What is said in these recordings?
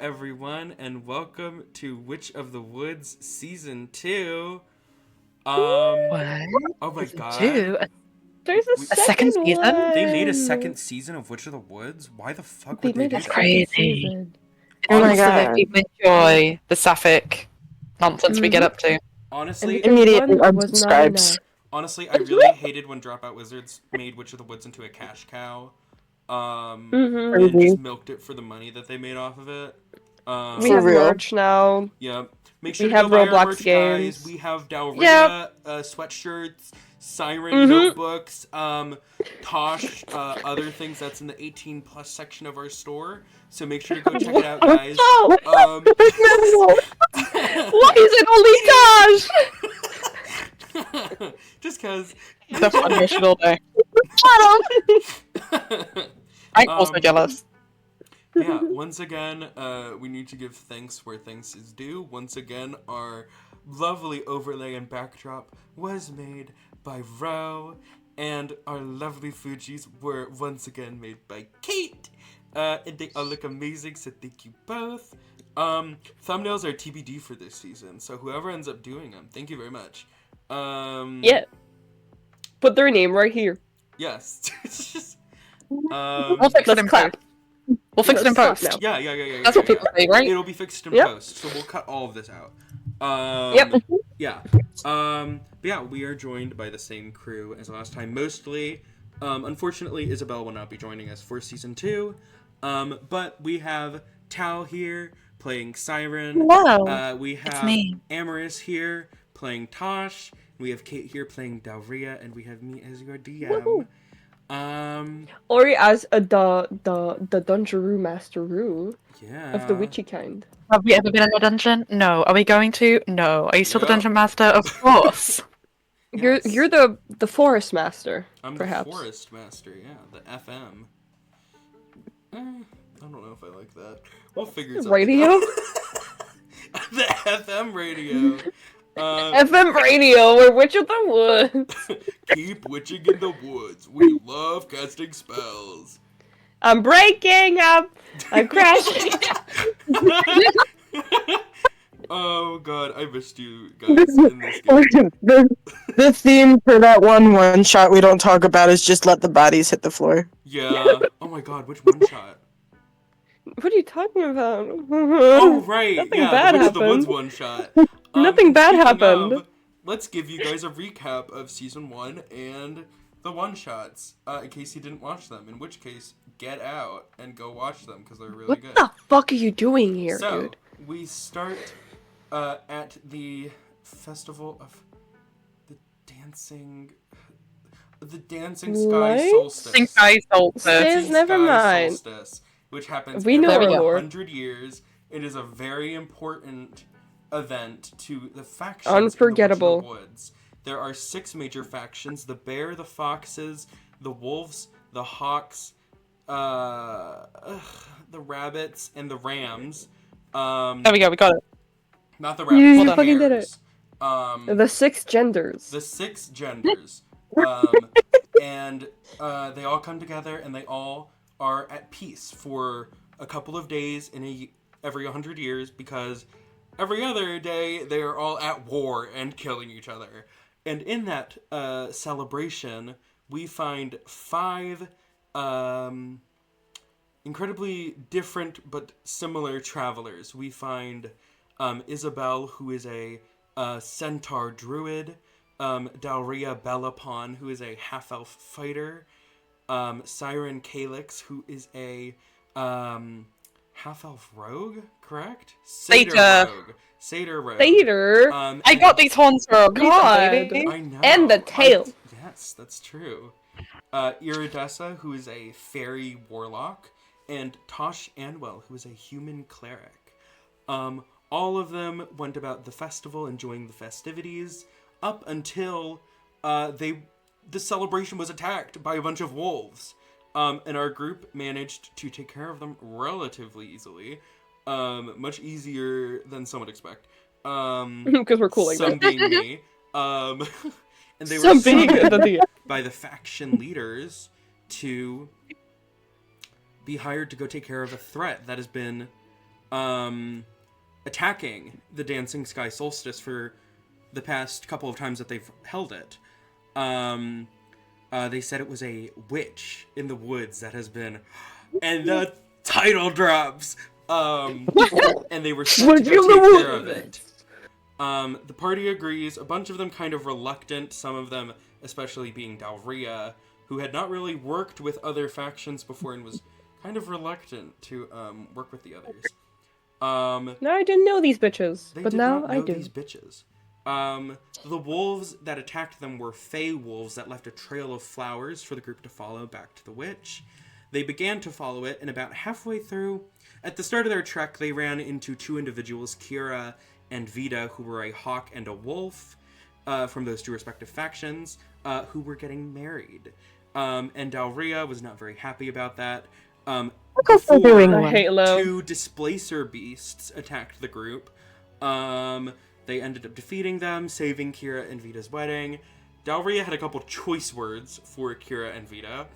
everyone, and welcome to Witch of the Woods Season 2. What? Oh my Season god. 2? There's A second season? one. They made a second season of Witch of the Woods? Why the fuck They would they made do a that? second Crazy. season. Oh my Honestly- god. People enjoy the sapphic nonsense we get up to. Honestly, And Immediately one was not unsubscribes. enough. honestly, I really hated when Dropout Wizards made Witch of the Woods into a cash cow. And Crazy. just milked it for the money that they made off of it. We For have real. merch now. Yeah. Make sure We to have go buy our Roblox merch, games. guys. We have Dalhria Yep. sweatshirts, Syren notebooks, Tosh, other things that's in the 18 plus section of our store. So make sure to go check it out, guys. Oh! Why is it only Tosh? Just cause. The funniest all day. I'm also jealous. Yeah, once again, we need to give thanks where thanks is due. Once again, our lovely overlay and backdrop was made by Ro, and our lovely Fugis were once again made by Kate. And they all look amazing, so thank you both. Thumbnails are TBD for this season, so whoever ends up doing them, thank you very much. Yeah. Put their name right here. Yes. It's just, We'll fix it Let's in clap. post. We'll fix it in Let's post. clap yeah. That's what people say, right? It'll be fixed in Yep. post, so we'll cut all of this out. Yep. Yeah. But yeah, we are joined by the same crew as last time, mostly. Unfortunately, Isabel will not be joining us for season 2. But we have Tal here playing Syren. Hello. We It's have me. Amaris here playing Tosh. We have Kate here playing Dalhria, and we have me as your DM. Or as the Dungeon Master Yeah. of the witchy kind. Have we ever been in a dungeon? No. Are we going to? No. Are you still the Yeah. dungeon master? Of course. You're Yes. the forest master. I'm perhaps. the forest master, yeah, the FM. I don't know if I like that. We'll figure something Radio? out. The FM radio. FM radio, we're Witch of the Woods. Keep witching in the woods. We love casting spells. I'm breaking up. I'm crashing. Oh god, I missed you guys in this game. The theme for that one shot we don't talk about is just let the bodies hit the floor. Yeah. Oh my god, which one shot? What are you talking about? Oh right, Nothing yeah, bad the Witch of the Woods happened. one shot. Nothing and bad speaking happened. of, let's give you guys a recap of season 1 and the one shots, in case you didn't watch them. In which case, get out and go watch them because they're really What good. the fuck are you doing here, So dude? we start at the festival of the dancing sky What? solstice. Think I sold this. Sis, never Sky mind. solstice, which happens We know every our lore. 100 years. It is a very important event to the factions Unforgettable. in the Witch of the Woods. There are 6 major factions: the bear, the foxes, the wolves, the hawks, the rabbits, and the rams. There we go. We got it. Not the You rabbits, the fucking did hares. The 6 genders. The 6 genders. And they all come together and they all are at peace for a couple of days every 100 years, because every other day they are all at war and killing each other. And in that celebration, we find 5 incredibly different but similar travelers. We find Isabel, who is a centaur druid, Dalhria Bellapon, who is a half-elf fighter, Syren Caylix, who is a half-elf rogue, correct? Satyr. Satyr rogue. Satyr. I got these horns for a reason, God. baby. I know. And the tail. Yes, that's true. Iridessa, who is a fairy warlock, and Tosh Anwell, who is a human cleric. All of them went about the festival, enjoying the festivities, up until the celebration was attacked by a bunch of wolves. And our group managed to take care of them relatively easily. Much easier than some would expect. Because we're cool like Some that. being me. And they Some were being summoned by the faction leaders to be hired to go take care of a threat that has been attacking the Dancing Sky Solstice for the past couple of times that they've held it. They said it was a witch in the woods that has been... And the title drops! And they were sent to go take care of it. The party agrees. A bunch of them kind of reluctant, some of them, especially being Dalhria, who had not really worked with other factions before and was kind of reluctant to work with the others. No, I didn't know these bitches, but now I do. These bitches. The wolves that attacked them were fey wolves that left a trail of flowers for the group to follow back to the witch. They began to follow it, and about halfway through, at the start of their trek, they ran into two individuals, Kira and Vita, who were a hawk and a wolf, from those two respective factions, who were getting married. And Dalhria was not very happy about that. Before two displacer beasts attacked the group, they ended up defeating them, saving Kira and Vita's wedding. Dalhria had a couple choice words for Kira and Vita.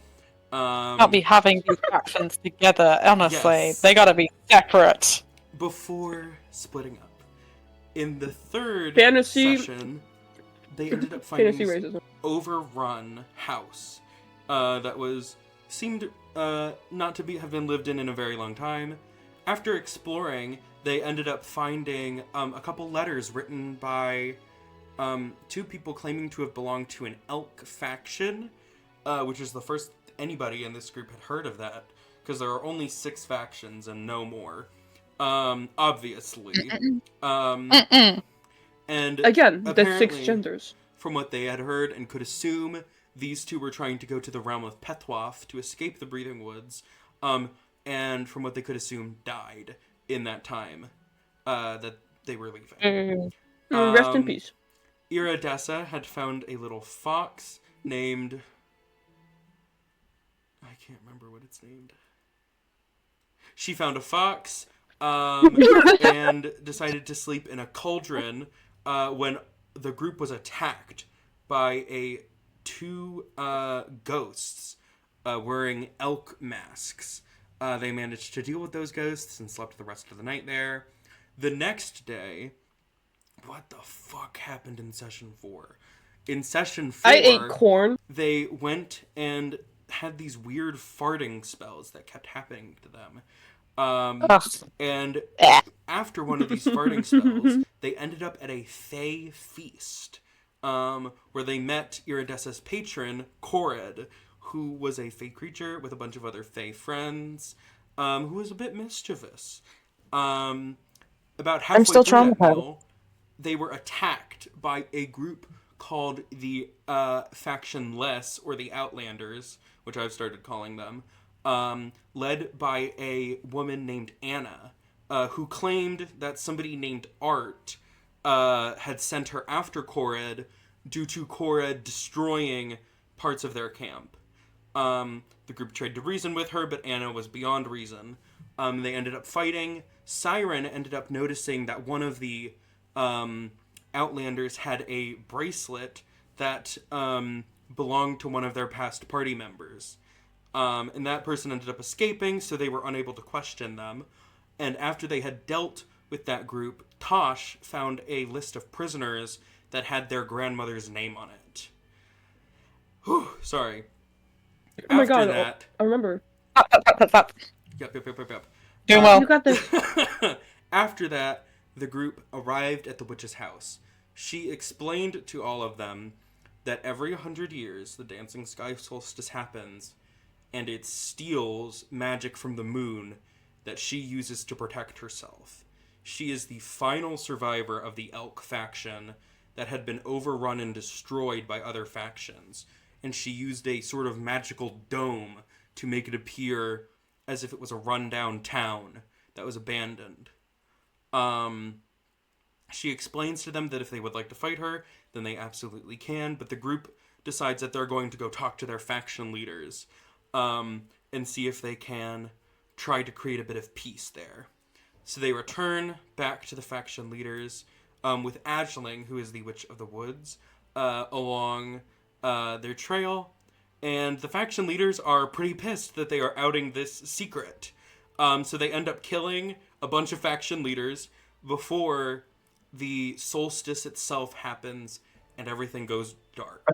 Can't be having these factions together, honestly. Yes. They gotta be separate. Before splitting up. In the third session, they ended up finding this overrun house that seemed not to have been lived in a very long time. After exploring, they ended up finding a couple letters written by two people claiming to have belonged to an elk faction, which is the first anybody in this group had heard of that, because there are only 6 factions and no more. Obviously. And again, the 6 genders. From what they had heard and could assume, these two were trying to go to the realm of Pethwath to escape the Breathing Woods, and from what they could assume, died in that time that they were leaving. Rest in peace. Iridessa had found a little fox named... I can't remember what it's named. She found a fox and decided to sleep in a cauldron when the group was attacked by two ghosts wearing elk masks. They managed to deal with those ghosts and slept the rest of the night there. The next day, what the fuck happened in session 4? In session 4, I ate corn. They went and had these weird farting spells that kept happening to them. And after one of these farting spells, they ended up at a Fey feast, where they met Iridessa's patron, Korid, who was a Fey creature with a bunch of other Fey friends, who was a bit mischievous. About halfway through that meal, they were attacked by a group called the Faction Less, or the Outlanders, which I've started calling them, led by a woman named Anna, who claimed that somebody named Art had sent her after Korid due to Korid destroying parts of their camp. The group tried to reason with her, but Anna was beyond reason. They ended up fighting. Syren ended up noticing that one of the Outlanders had a bracelet that belonged to one of their past party members. And that person ended up escaping, so they were unable to question them. And after they had dealt with that group, Tosh found a list of prisoners that had their grandmother's name on it. Whew, sorry. Oh my god, that, I remember. Yep. Doing well. You got this. After that, the group arrived at the witch's house. She explained to all of them that every 100 years, the Dancing Sky Solstice happens, and it steals magic from the moon that she uses to protect herself. She is the final survivor of the Elk faction that had been overrun and destroyed by other factions, and she used a sort of magical dome to make it appear as if it was a rundown town that was abandoned. She explains to them that if they would like to fight her, then they absolutely can, but the group decides that they're going to go talk to their faction leaders, and see if they can try to create a bit of peace there. So they return back to the faction leaders, with Aisling, who is the Witch of the Woods, along their trail, and the faction leaders are pretty pissed that they are outing this secret. So they end up killing a bunch of faction leaders before the solstice itself happens and everything goes dark.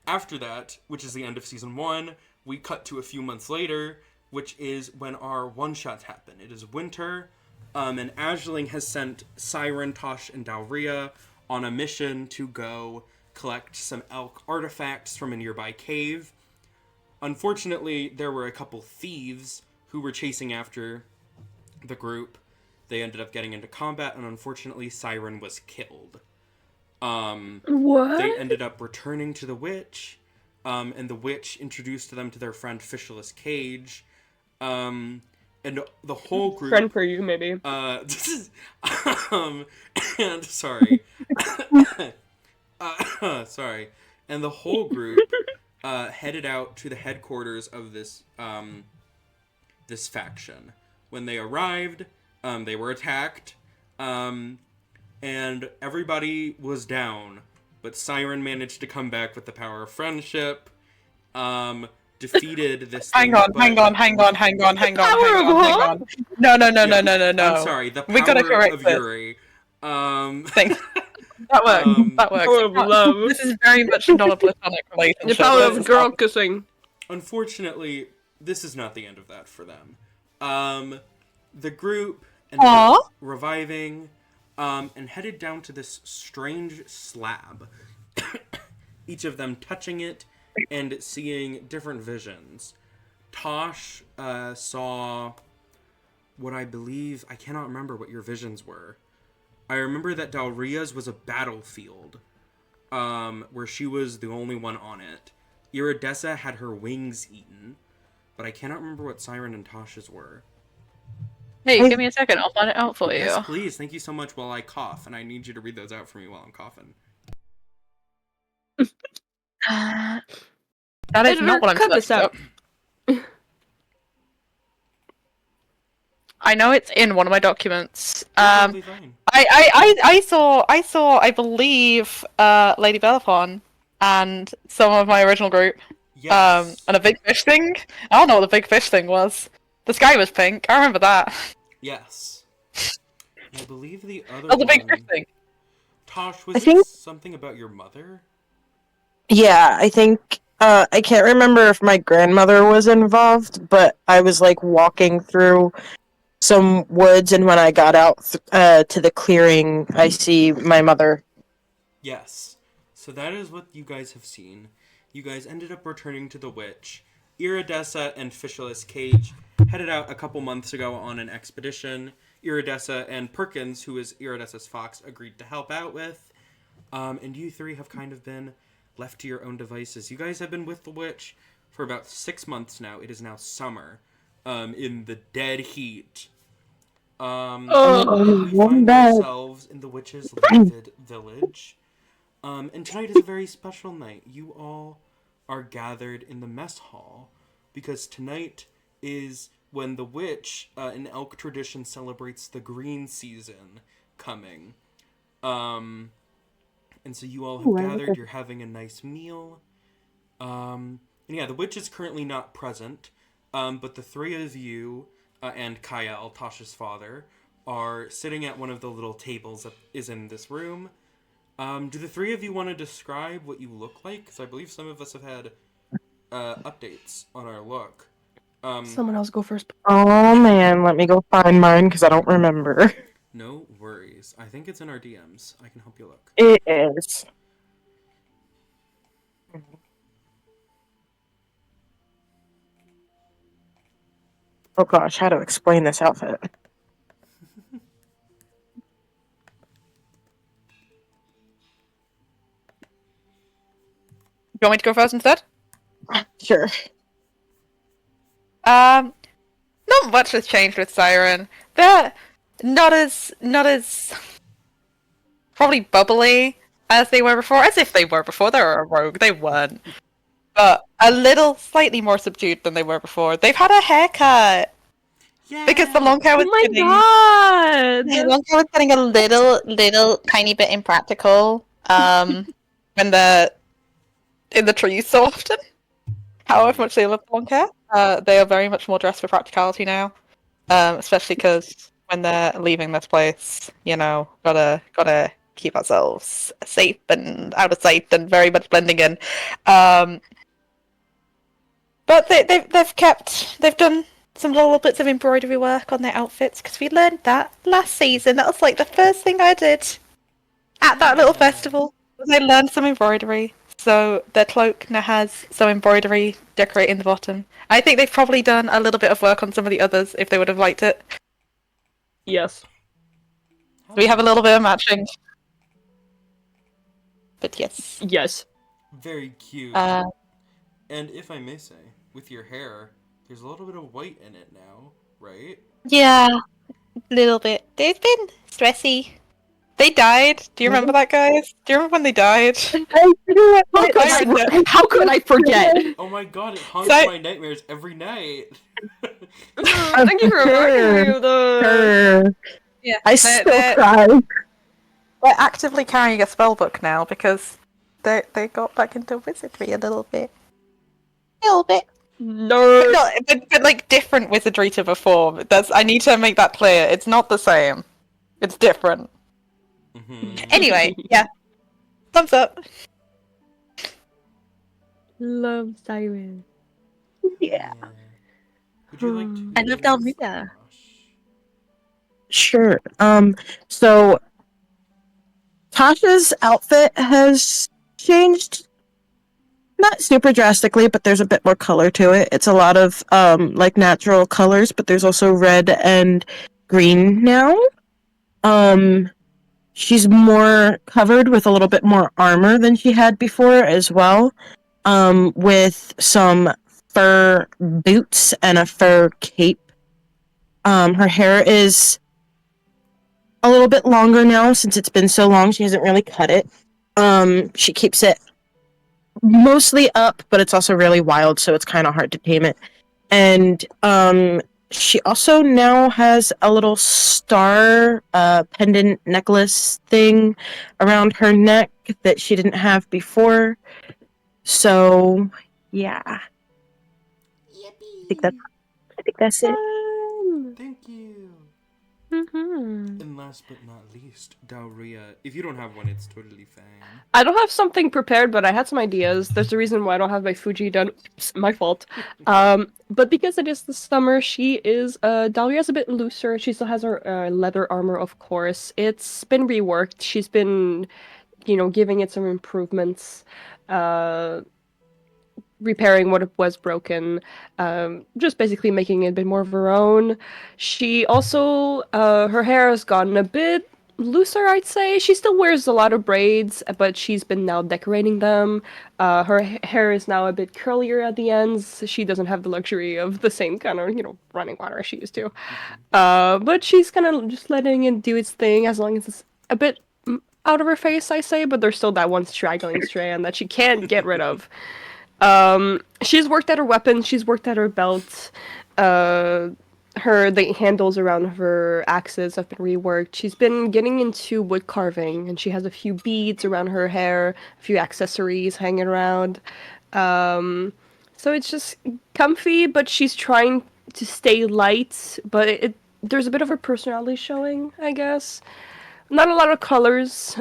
After that, which is the end of season 1, we cut to a few months later, which is when our one-shots happen. It is winter, and Aisling has sent Syren, Tosh, and Dalhria on a mission to go collect some elk artifacts from a nearby cave. Unfortunately, there were a couple thieves who were chasing after the group. They ended up getting into combat, and unfortunately, Syren was killed. What? They ended up returning to the witch, and the witch introduced them to their friend Fishless Cage, and the whole group... Friend for you, maybe. and sorry. Sorry. And the whole group headed out to the headquarters of this this faction. When they arrived, they were attacked, and everybody was down. But Syren managed to come back with the power of friendship, defeated this Hang thing, on. No. I'm sorry, the We gotta power correct of this. Yuri. Thanks. That works. That works. Power of love. This is very much not a platonic The relationship. power This of is girl not- kissing. Unfortunately, this is not the end of that for them. The group ended Aw. up reviving, and headed down to this strange slab. Each of them touching it and seeing different visions. Tosh saw what I believe... I cannot remember what your visions were. I remember that Dalhria's was a battlefield, where she was the only one on it. Iridessa had her wings eaten, but I cannot remember what Syren and Tosh's were. Hey, give me a second. I'll find it out for you. Yes, please. Thank you so much while I cough, and I need you to read those out for me while I'm coughing. That is not what I'm Cut this supposed to out. do. I know it's in one of my documents. Totally fine. I saw, I believe, Lady Bellapon and some of my original group. Yes. And a big fish thing. I don't know what the big fish thing was. The sky was pink. I remember that. Yes. I believe the other Oh, the big one... fish thing. Tosh, was I it think- something about your mother? Yeah, I think I can't remember if my grandmother was involved, but I was like walking through some woods, and when I got out to the clearing, I see my mother. Yes. So that is what you guys have seen. You guys ended up returning to the witch. Iridessa and Fishless Cage headed out a couple months ago on an expedition. Iridessa and Perkins, who is Iridessa's fox, agreed to help out with. And you three have kind of been left to your own devices. You guys have been with the witch for about 6 months now. It is now summer, in the dead heat. We find ourselves in the witch's livid village. And tonight is a very special night. You all are gathered in the mess hall because tonight is when the witch, in elk tradition, celebrates the green season coming. And so you all have gathered, you're having a nice meal. And yeah, the witch is currently not present, but the three of you, and Kyle, Tosh's father, are sitting at one of the little tables that is in this room. Do the three of you want to describe what you look like? Because I believe some of us have had updates on our look. Someone else go first. Oh man, let me go find mine because I don't remember. No worries. I think it's in our DMs. I can help you look. It is. Oh gosh, how to explain this outfit? You want me to go first instead? Sure. Not much has changed with Syren. They're not as probably bubbly as they were before. As if they were before. They were a rogue. They weren't. But a little slightly more subdued than they were before. They've had a haircut. Yeah. Because the long hair was Oh my getting god! the long hair was getting a little tiny bit impractical. When they're in the trees so often. However much they love the long hair. They are very much more dressed for practicality now. Especially because when they're leaving this place. Gotta keep ourselves safe and out of sight and very much blending in. But they've done some little bits of embroidery work on their outfits because we learned that last season. That was like the first thing I did at that little festival. Was I learned some embroidery. So their cloak now has some embroidery decorating the bottom. I think they've probably done a little bit of work on some of the others if they would have liked it. Yes. We have a little bit of matching. But yes. Yes. Very cute. And if I may say, with your hair, there's a little bit of white in it now, right? Yeah, a little bit. They've been stressy. They died. Do you remember that, guys? Do you remember when they died? How could I forget? Oh my god, it haunts my nightmares every night. Thank you for reminding me of the... Yeah, I still cry. They're actively carrying a spellbook now because they got back into wizardry a little bit. No. But like different wizardry to before. I need to make that clear. It's not the same. It's different. Mm-hmm. Anyway, yeah. Thumbs up. Love Syren. Yeah. Would you like to? I love Dalhria. Sure. So Tasha's outfit has changed, not super drastically, but there's a bit more color to it. It's a lot of like natural colors, but there's also red and green now. She's more covered with a little bit more armor than she had before as well. With some fur boots and a fur cape. Her hair is a little bit longer now since it's been so long. She hasn't really cut it. She keeps it mostly up, but it's also really wild, so it's kind of hard to tame it. And she also now has a little star pendant necklace thing around her neck that she didn't have before. So, yeah. I think that's it. Thank you. Mm-hmm. And last but not least, Dalhria. If you don't have one, it's totally fine. I don't have something prepared, but I had some ideas. There's a reason why I don't have my Fuji done. Oops, my fault. But because it is the summer, Dalhria's a bit looser. She still has her leather armor, of course. It's been reworked. She's been, giving it some improvements. Repairing what was broken, just basically making it a bit more of her own. She also, her hair has gotten a bit looser, I'd say. She still wears a lot of braids, but she's been now decorating them. Her hair is now a bit curlier at the ends. She doesn't have the luxury of the same kind of, running water as she used to. But she's kind of just letting it do its thing as long as it's a bit out of her face, I say, but there's still that one straggling strand that she can't get rid of. She's worked at her weapon, she's worked at her belt, the handles around her axes have been reworked. She's been getting into wood carving, and she has a few beads around her hair, a few accessories hanging around. So it's just comfy, but she's trying to stay light, but there's a bit of her personality showing, I guess. Not a lot of colors,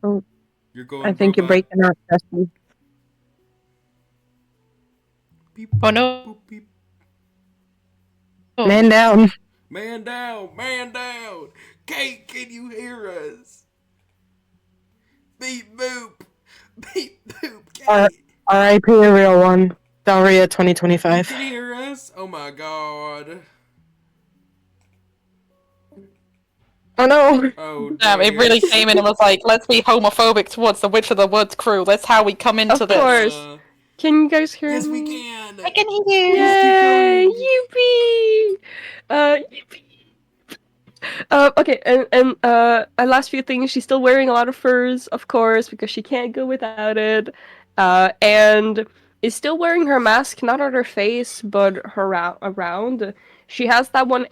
Oh, You're going. I think you're robot. breaking up, Dusty. Beep, Oh no. boop, beep. Man down. Man down! Man down! Kate, can you hear us? Beep boop! Beep boop! Kate! R.I.P. a real one. Dalhria You 2025. can hear us? Oh my god. Oh no! Oh Damn, it really came in and was like, let's be homophobic towards the Witch of the Woods crew. That's how we come into Of this. course. Can you guys hear Yes, me? we can! I can hear you. Yay! Yippee! Yippee! Okay, and last few things, she's still wearing a lot of furs, of course, because she can't go without it. And is still wearing her mask, not on her face, but around. She has that one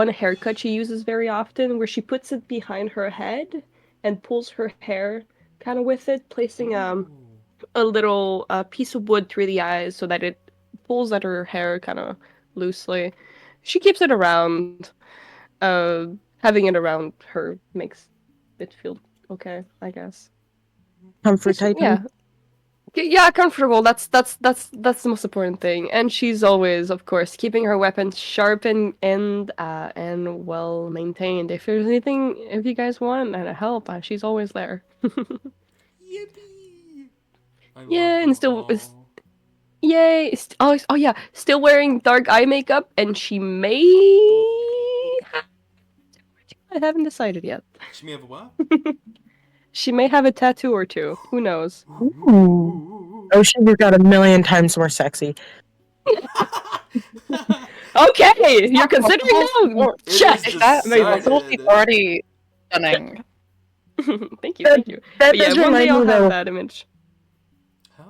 haircut she uses very often, where she puts it behind her head and pulls her hair kind of with it, placing a little piece of wood through the eyes so that it pulls at her hair kind of loosely. She keeps it around. Having it around her makes it feel okay, I guess. Comfort item. Yeah. Yeah, comfortable. That's the most important thing. And she's always, of course, keeping her weapons sharp and well maintained. If there's anything, if you guys want help, she's always there. Yippee! I Yeah, love and them still, all. yay! Oh yeah, still wearing dark eye makeup, and she may. I haven't decided yet. She may have a what? She may have a tattoo or two. Who knows? Ooh. Oh, she got a million times more sexy. Okay, you're considering now. It Check. is That decided. already stunning. Thank you, thank you. That But yeah, does one day remind I'll me, have though. that image.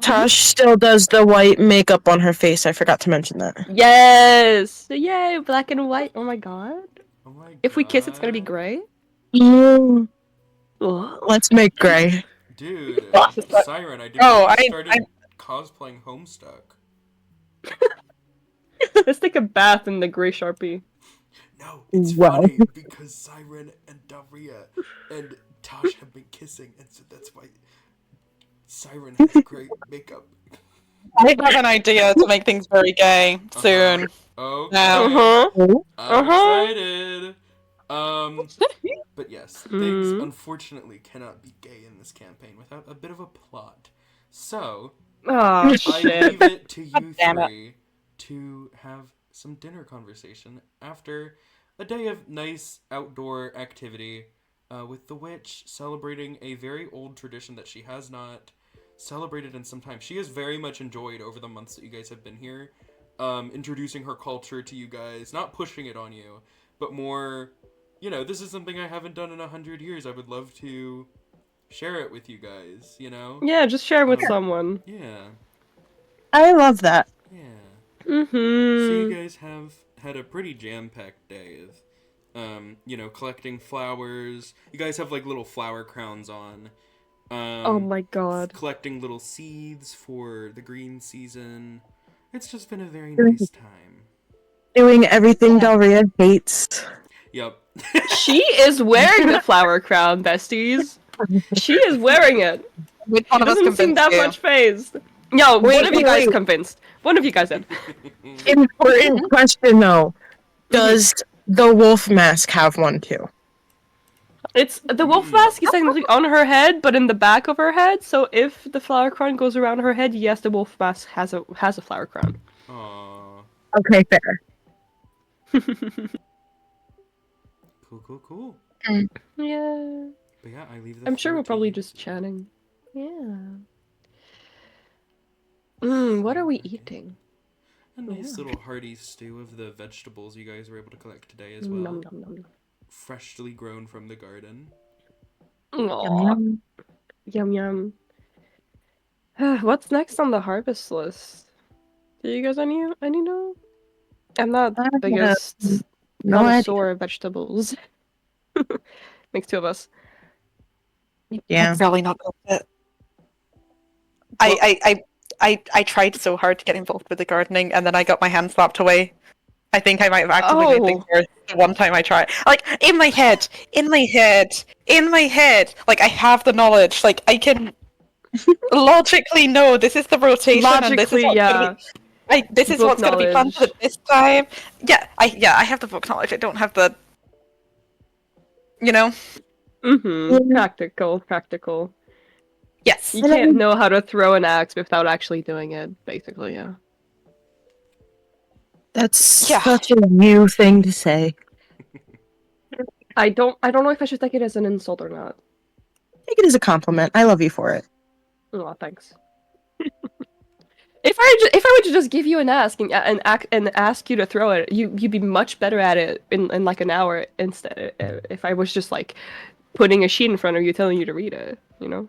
Tosh still does the white makeup on her face. I forgot to mention that. Yes! Yay, black and white. Oh my god. Oh my If we kiss, it's gonna be God. gray. Mm, Ugh. let's make gray. Dude, What? Syren, I didn't Oh, know you I- started cosplaying Homestuck. Let's take a bath in the gray Sharpie. No, it's Wow. funny because Syren and Dalhria and Tosh have been kissing, and so that's why Syren has great makeup. I have an idea to make things very gay soon. Okay. Uh-huh. I'm Uh-huh. excited. But yes, things unfortunately cannot be gay in this campaign without a bit of a plot. So, Oh, I shit. leave it to you Damn it. three to have some dinner conversation after a day of nice outdoor activity with the witch celebrating a very old tradition that she has not celebrated in some time. She has very much enjoyed over the months that you guys have been here, introducing her culture to you guys, not pushing it on you, but more, you know, this is something I haven't done in 100 years. I would love to share it with you guys, you know? Yeah, just share with someone. Yeah. I love that. Yeah. Mm-hmm. So you guys have had a pretty jam-packed day of, you know, collecting flowers. You guys have like little flower crowns on. Oh my god. Collecting little seeds for the green season. It's just been a very nice time. Doing everything Dalhria hates. Yep. She is wearing the flower crown, besties. She is wearing it. Which She one of us doesn't seem convinced that you? much phased. No, Wait, one of you wait, guys wait. convinced. One of you guys did. Important question though. Does the wolf mask have one too? It's the wolf mask is technically on her head, but in the back of her head. So if the flower crown goes around her head, yes, the wolf mask has a flower crown. Aww. Okay, fair. Cool. Yeah. But yeah, I leave the I'm sure floor we're to probably you. just chatting. Yeah. What are we eating? A nice Yeah. little hearty stew of the vegetables you guys were able to collect today as well. Nom nom nom. Freshly grown from the garden. Aw, yum yum. What's next on the harvest list? Do you guys any know? I'm not the biggest no idea. connoisseur of vegetables. Makes two of us. Yeah. That's really not good. I tried so hard to get involved with the gardening, and then I got my hand slapped away. I think I might have actively made things worse the one time I tried. Like, in my head, like, I have the knowledge, like, I can logically know this is the rotation, and this is Logically, what's gonna yeah. be, this is Book what's gonna be planted knowledge. at this time. Yeah, I have the book knowledge, I don't have the, you know? Practical. Yes. You can't know how to throw an axe without actually doing it, basically, yeah. That's Yeah. such a you thing to say. I don't know if I should take it as an insult or not. Take it as a compliment. I love you for it. Oh, thanks. If I were to just give you an ask and ask you to throw it, you'd be much better at it in like an hour instead. If I was just like putting a sheet in front of you, telling you to read it, you know.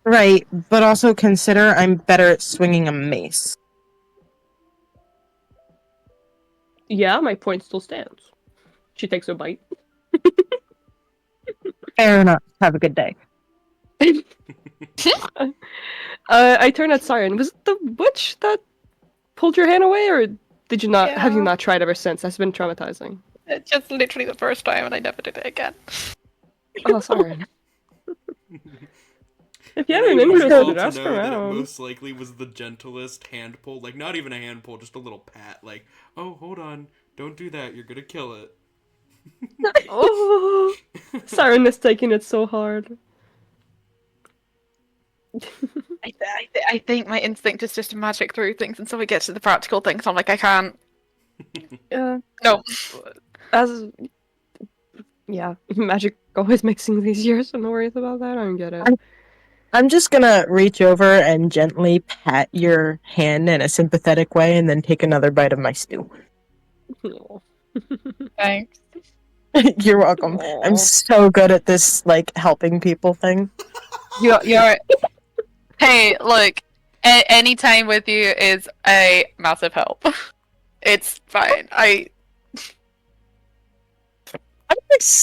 Right, but also consider I'm better at swinging a mace. Yeah, my point still stands. She takes a bite. Fair enough. Have a good day. I turn at Syren. Was it the witch that pulled your hand away, or did you not? Have you Yeah. not tried ever since? That's been traumatizing. It's just literally the first time, and I never did it again. Oh, sorry. If you And had an I want interest you all in it, to ask know that it around. most likely was the gentlest hand pull. Like, not even a hand pull, just a little pat. Like, oh, hold on. Don't do that. You're gonna kill it. Oh, Syren is taking it so hard. I think my instinct is just to magic through things, and so we get to the practical things. I'm like, I can't. Yeah. No. As yeah, magic always makes things easier, so no worries about that. I don't get it. I'm just gonna reach over and gently pat your hand in a sympathetic way and then take another bite of my stew. Aw. Thanks. You're welcome. I'm Aw. so good at this, like, helping people thing. You're. Hey, look. Any time with you is a massive help. It's fine. I'm I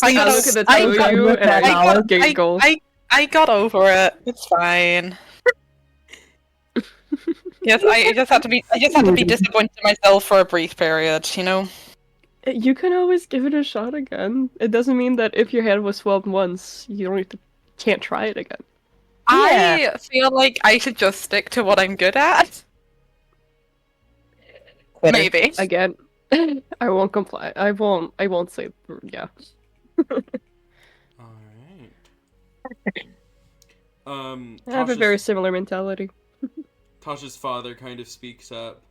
I got look at the I two of got- you and I got- giggle. I got over it. It's fine. Yes, I just had to be disappointed in myself for a brief period, you know? You can always give it a shot again. It doesn't mean that if your head was swelled once, you don't can't try it again. I feel like I should just stick to what I'm good at. Quitter. Maybe. Again, I won't comply. I won't say yeah. All right. I have a Tosh's- very similar mentality. Tosh's father kind of speaks up.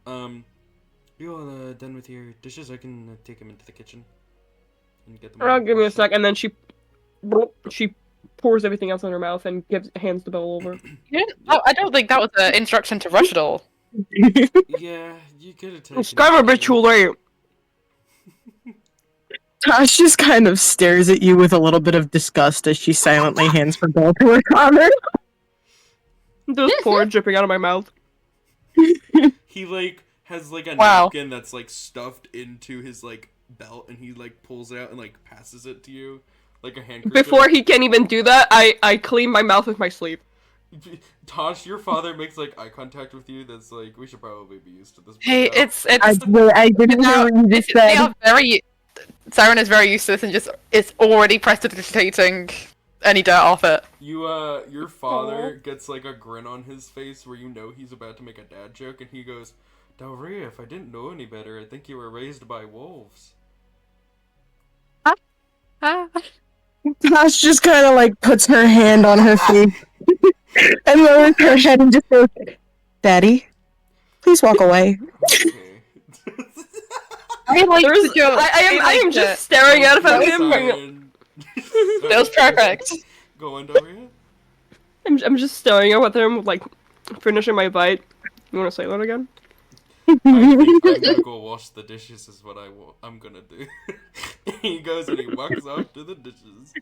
You all done with your dishes? I can take them into the kitchen and get them. Oh, give me a sec, and then she pours everything else in her mouth and hands the bowl over. I don't think that was an instruction to rush it all. Yeah, you could have taken. It's kind of a bit too late. Tosh just kind of stares at you with a little bit of disgust as she silently hands her bowl to her father. There's pour dripping out of my mouth. He like has like a Wow. napkin that's like stuffed into his like belt, and he like pulls it out and like passes it to you like a handkerchief. Before he can even do that, I clean my mouth with my sleeve. Tosh, your father makes like eye contact with you. That's like we should probably be used to this. by Hey, now. it's I didn't know what you just they said. are very. Siren is very used to this and just is already precipitating any dirt off it. You your father gets like a grin on his face where you know he's about to make a dad joke, and he goes, "Dalhria, if I didn't know any better, I think you were raised by wolves." Tosh just kind of like puts her hand on her face and lowers her head and just goes, "Daddy, please walk away." Okay. I like There's, the joke. I am just staring at him. Siren. That was perfect. Go on, Dalhria. I'm just staring at him, like finishing my bite. You want to say that again? I think I'm gonna go wash the dishes is what I'm gonna do. He goes and he walks off to the dishes.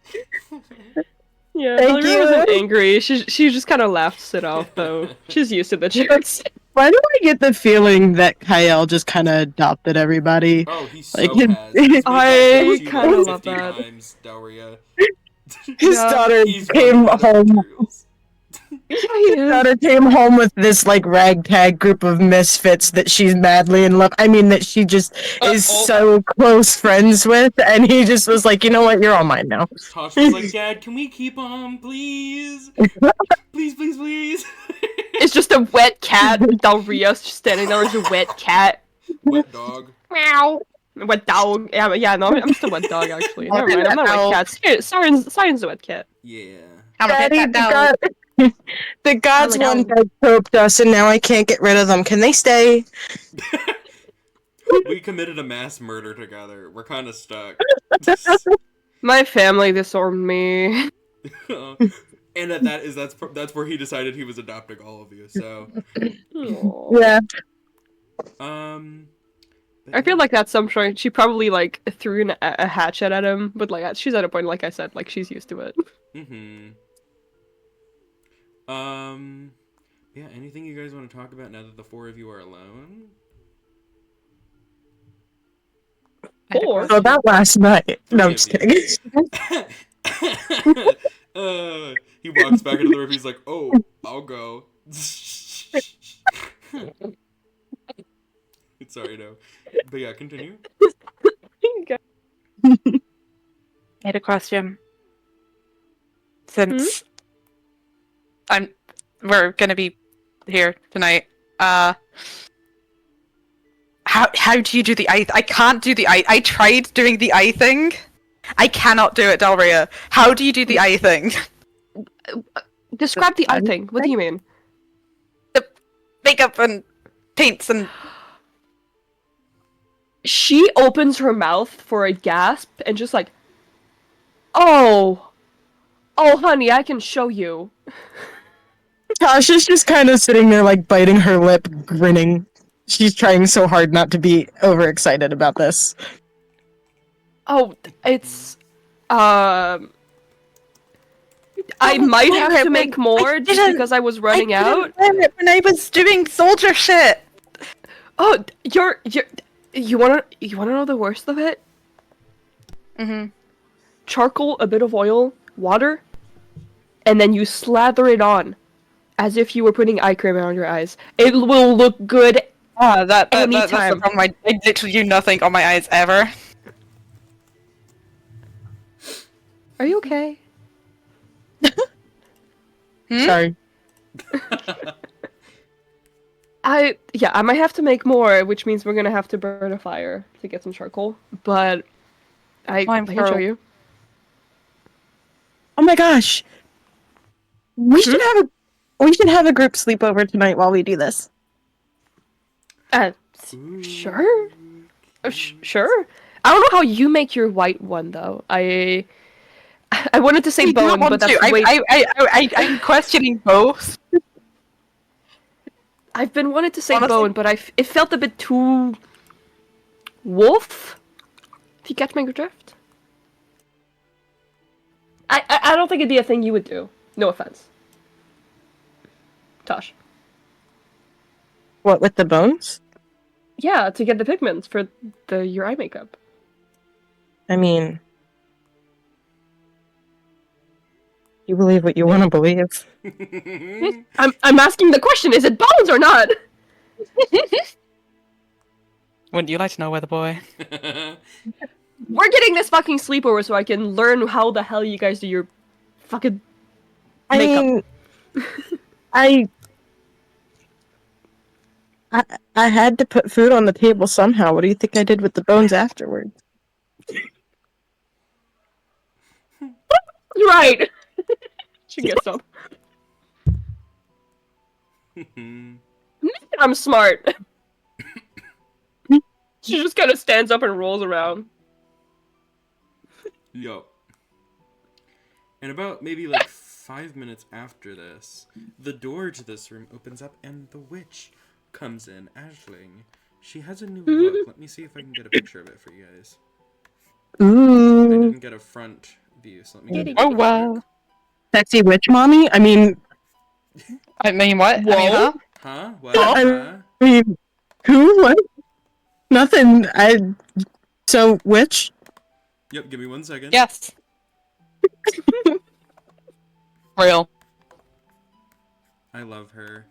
Yeah, Thank Dalhria you. wasn't angry. She just kind of laughs it off though. She's used to the jokes. Why do I get the feeling that Kyle just kind of adopted everybody? Oh, he so Like, has. He's made I that joke to you kinda like love 50 that. times, Dalhria. His Yeah, daughter He's came running out of home. materials. Yeah, he His is. daughter came home with this like ragtag group of misfits that she's madly in love. I mean, that she just is so close friends with, and he just was like, "You know what? You're all mine now." Tosh was like, "Dad, can we keep him, please? Please, please, please." It's just a wet cat. Dalhria's just standing there as a wet cat. Wet dog. Meow. Wet dog. Yeah, no, I'm just a wet dog actually. Never mind, I'm not a wet cat. Siren's a wet cat. Yeah. I'm gonna hit Daddy, that down. the gods Oh my one God. time choked us, and now I can't get rid of them. Can they stay? We committed a mass murder together. We're kind of stuck. My family disowned me. And that's where he decided he was adopting all of you. So, Yeah. I feel like at some point she probably like threw a hatchet at him, but like she's at a point, like I said, like she's used to it. Mm-hmm. Yeah, anything you guys want to talk about now that the four of you are alone? Or So about last night. No, I'm just kidding. He walks back into the room. He's like, "Oh, I'll go." But yeah, continue. I had a question. Since we're gonna be here tonight, how do you do the eye? I can't do the eye. I tried doing the eye thing. I cannot do it, Dalhria. How do you do the eye thing? Describe the eye thing. What do you mean? The makeup and paints and. She opens her mouth for a gasp and just like, oh, honey, I can show you. Tosh is just kind of sitting there, like, biting her lip, grinning. She's trying so hard not to be overexcited about this. Oh, it's, I might have to make more just because I was running out. I didn't learn it when I was doing soldier shit. Oh, you wanna know the worst of it? Mm-hmm. Charcoal, a bit of oil, water, and then you slather it on, as if you were putting eye cream around your eyes. It will look good. That's the Anytime. problem. I literally do nothing on my eyes ever. Are you okay? Sorry. I might have to make more, which means we're gonna have to burn a fire to get some charcoal. But I can show you. Oh my gosh! We should have a group sleepover tonight while we do this. Sure. Sure. I don't know how you make your white one though. I wanted to say bone, but that's way. I'm questioning both. I've been wanting to say Honestly- bone, but it felt a bit too wolf. If you catch my drift. I don't think it'd be a thing you would do. No offense. Tosh. What, with the bones? Yeah, to get the pigments for your eye makeup. I mean... You believe what you want to believe. I'm asking the question, is it bones or not? Wouldn't you like to know, weather boy? We're getting this fucking sleepover so I can learn how the hell you guys do your fucking makeup. I had to put food on the table somehow. What do you think I did with the bones afterward? You're right! Should get some. I'm smart. She just kind of stands up and rolls around. Yo. And about maybe like 5 minutes after this, the door to this room opens up and the witch comes in, Ashling. She has a new look. Let me see if I can get a picture of it for you guys. I Ooh. didn't get a front view, so let me get a Oh, picture. wow. Sexy witch mommy? I mean, I mean, what? Whoa. I mean, huh? Huh? What? I Huh? mean, who? What? Nothing. So, witch? Yep, give me 1 second. Yes. Real. I love her.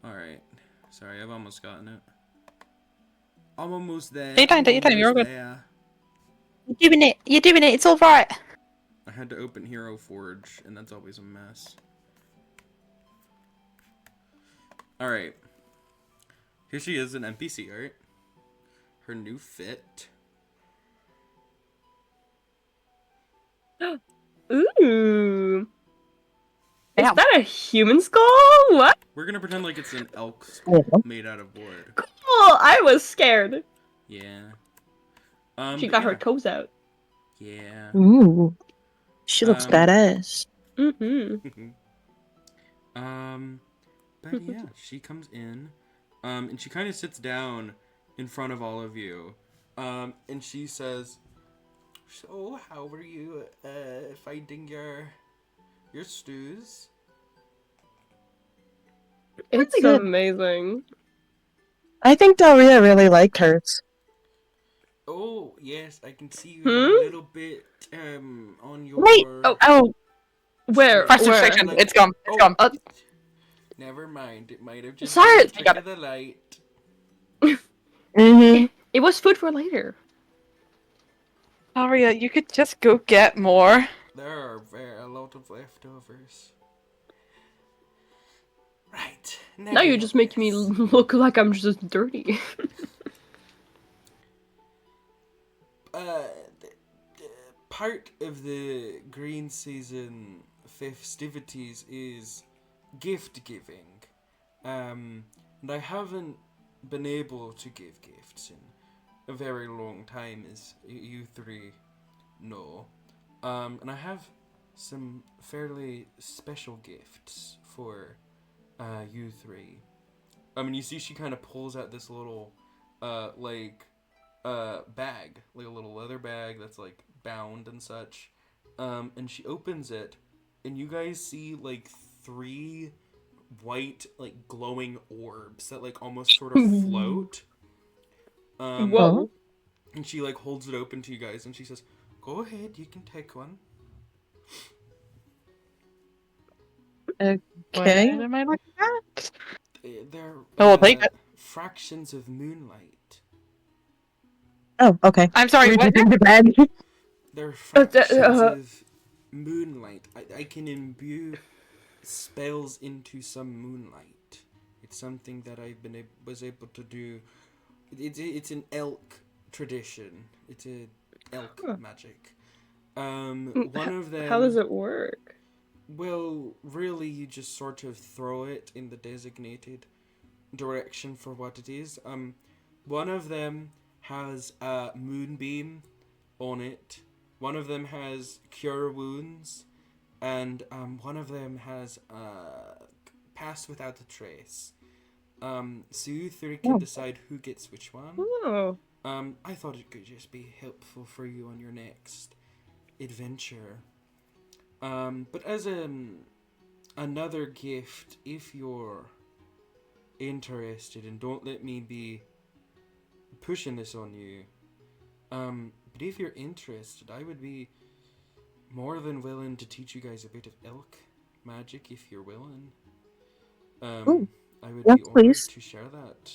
Alright. Sorry, I've almost gotten it. I'm almost there. You don't, I'm you don't, you're all almost good. there. You're doing it. You're doing it. It's all right. I had to open Heroforge, and that's always a mess. Alright. Here she is, an NPC, alright? Her new fit. Ooh. Is Damn. that a human skull? What? We're gonna pretend like it's an elk skull made out of wood. Cool! I was scared. Yeah. She but got her yeah. toes out. Yeah. Ooh. She looks Um, badass. Mm-hmm. But yeah, she comes in, and she kind of sits down in front of all of you, and she says, "So, how were you, finding your stews?" It's good. amazing. I think Dalhria really liked hers. Oh, yes, I can see you have a little bit, on your... Wait, oh, Where? First Where? restriction. It's gone. It's gone. Never mind, it might have just Sorry. been a trick of the light. Mm-hmm. It was food for later. Aria, you could just go get more. There are a lot of leftovers. Right. Now you're just making me look like I'm just dirty. The part of the green season festivities is gift giving. And I haven't been able to give gifts in a very long time, as you three know. And I have some fairly special gifts for you three. You see she kind of pulls out this little, bag, like a little leather bag that's like bound and such. And she opens it, and you guys see like 3 white, like glowing orbs that like almost sort of float. Whoa. And she like holds it open to you guys, and she says, "Go ahead, you can take one." Okay. What am I looking at? They're Oh, I'll take it. fractions of moonlight. Oh, okay. I'm sorry, what Reaching now? into the bag. They're fractions of moonlight. I can imbue spells into some moonlight. It's something that was able to do. It's an elk tradition. It's a elk magic. One of them. How does it work? Well, really, you just sort of throw it in the designated direction for what it is. One of them has a moonbeam on it. One of them has cure wounds, and one of them has pass without a trace. So you three can decide who gets which one. Oh. I thought it could just be helpful for you on your next adventure. But as another gift, if you're interested, and don't let me be pushing this on you, but if you're interested, I would be more than willing to teach you guys a bit of elk magic if you're willing. I would yes, be honored please. to share that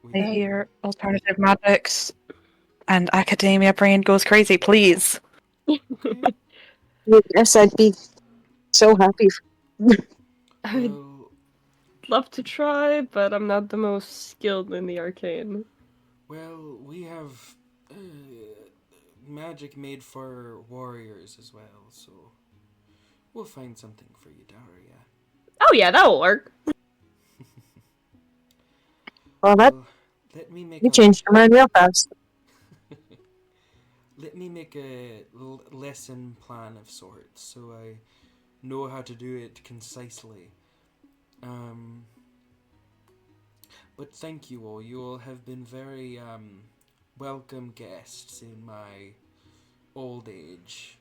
with I you. hear alternative magics, and academia brain goes crazy, please. Okay. Yes, I'd be so happy. I'd Well, love to try, but I'm not the most skilled in the arcane. we have magic made for warriors as well, so we'll find something for you, Dalhria. Oh yeah, that'll work. Well, that Let me make you changed your mind real fast. Let me make a lesson plan of sorts, so I know how to do it concisely. But thank you all. You all have been very welcome guests in my old age.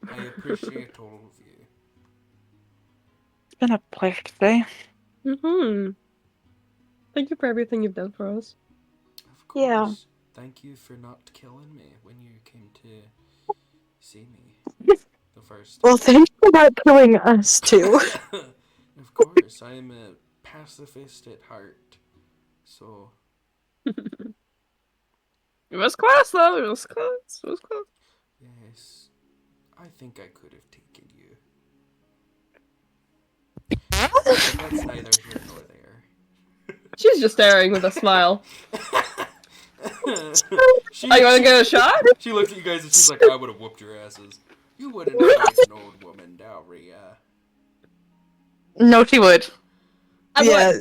I appreciate all of you. It's been a pleasure today. Thank you for everything you've done for us. Of course. Yeah. Thank you for not killing me when you came to see me the first time. Well, thanks for not killing us too. Of course, I am a pacifist at heart. So, It was close though. It was close. It was close. yes, I think I could have taken you. But that's neither here nor there. She's just staring with a smile. She, Oh, you want to get a shot? She looked at you guys and she's like, I would have whooped your asses. You wouldn't fight an old woman, Dalhria. No, she would. Yeah.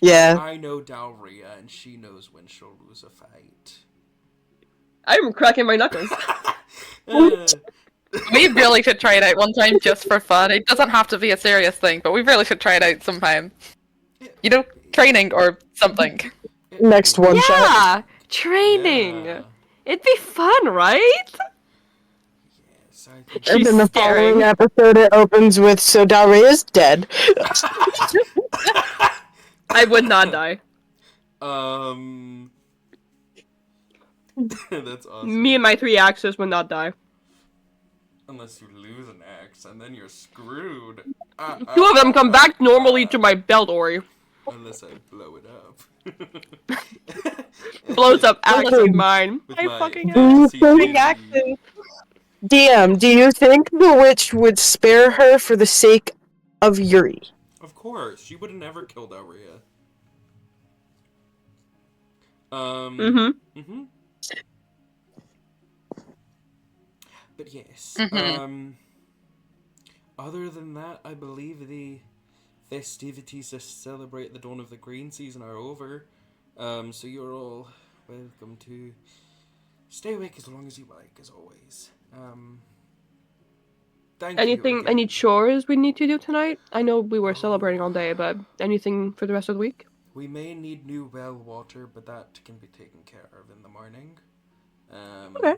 Yeah. I know Dalhria, and she knows when she'll lose a fight. I'm cracking my knuckles. We really should try it out one time just for fun. It doesn't have to be a serious thing, but we really should try it out sometime. You know, training or something. Next one shot. Yeah, training. Yeah. It'd be fun, right? Yes, I think And She's then the staring. following episode it opens with "So Dalhria is dead." I would not die. That's awesome. Me and my 3 axes would not die. Unless you lose an axe, and then you're screwed. 2 of them come back normally to my belt, Ori. Unless I blow it up. Blows up Okay. accent mine. With I my fucking fancy Big D&D. accent. DM, do you think the witch would spare her for the sake of Yuri? Of course, she would have never killed Dalhria. Mm-hmm. Mm-hmm. But yes. Mhm. Other than that, I believe the festivities to celebrate the dawn of the green season are over. So you're all welcome to stay awake as long as you like, as always. Thank you Anything, again. any chores we need to do tonight? I know we were celebrating all day, but anything for the rest of the week? We may need new well water, but that can be taken care of in the morning. Okay.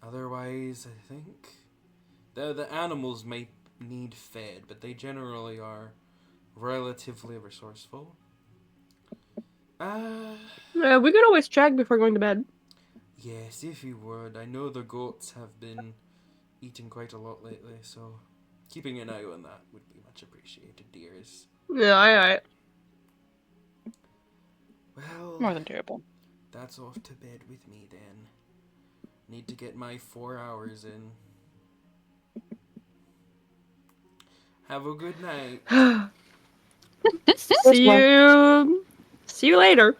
Otherwise, I think the animals may need fed, but they generally are relatively resourceful. We could always check before going to bed. Yes, if you would. I know the goats have been eating quite a lot lately, so keeping an eye on that would be much appreciated, dears. Yeah, aye. Well, More than doable. that's off to bed with me then. Need to get my 4 hours in. Have a good night. See you later.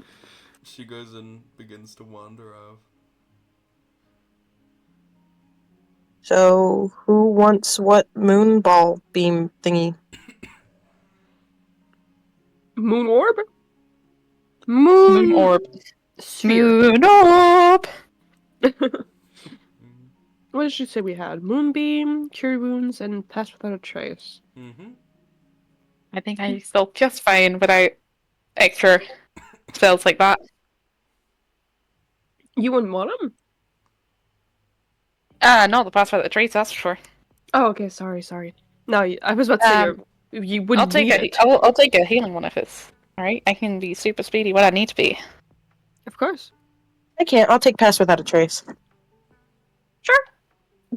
She goes and begins to wander off. So, who wants what moonball beam thingy? Moon orb? Moon orb. Sphere. Moon orb. What did she say we had? Moonbeam, cure wounds, and pass without a trace. Mm-hmm. I think I still just fine without extra spells like that. You wouldn't want them? Not the pass without the trace, that's for sure. Oh, okay. Sorry. No, I was about to say you wouldn't I'll take need a it. I'll take a healing one if it's alright. I can be super speedy when I need to be. Of course. I can't. I'll take pass without a trace. Sure.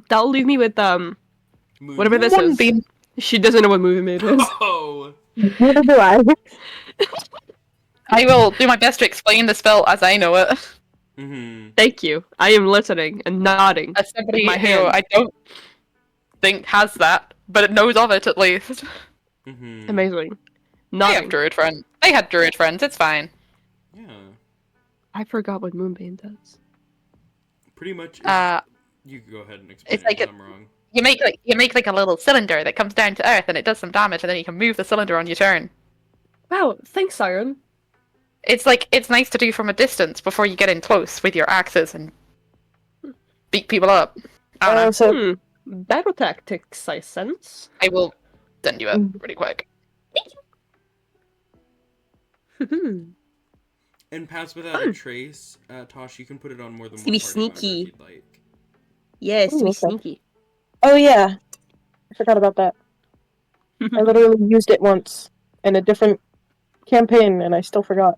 That'll leave me with whatever this is. Moonbeam. She doesn't know what movie it is. Oh! Neither do I. I will do my best to explain the spell as I know it. Mm-hmm. Thank you. I am listening and nodding. As somebody My who hand. I don't think has that, but it knows of it at least. Mm-hmm. Amazing. I Nodding. have druid friends. I had druid friends, it's fine. Yeah. I forgot what Moonbeam does. Pretty much. You can go ahead and explain It's like if I'm wrong. You make like a little cylinder that comes down to earth and it does some damage and then you can move the cylinder on your turn. Wow, thanks, Syren. It's like it's nice to do from a distance before you get in close with your axes and beat people up. I don't know. So, Battle tactics, I sense. I will send you it pretty quick. And pass without a trace, Tosh, you can put it on more than To one be party member sneaky. if you'd like. Yes, Ooh, to be okay. sneaky. oh yeah, I forgot about that. I literally used it once in a different campaign, and I still forgot.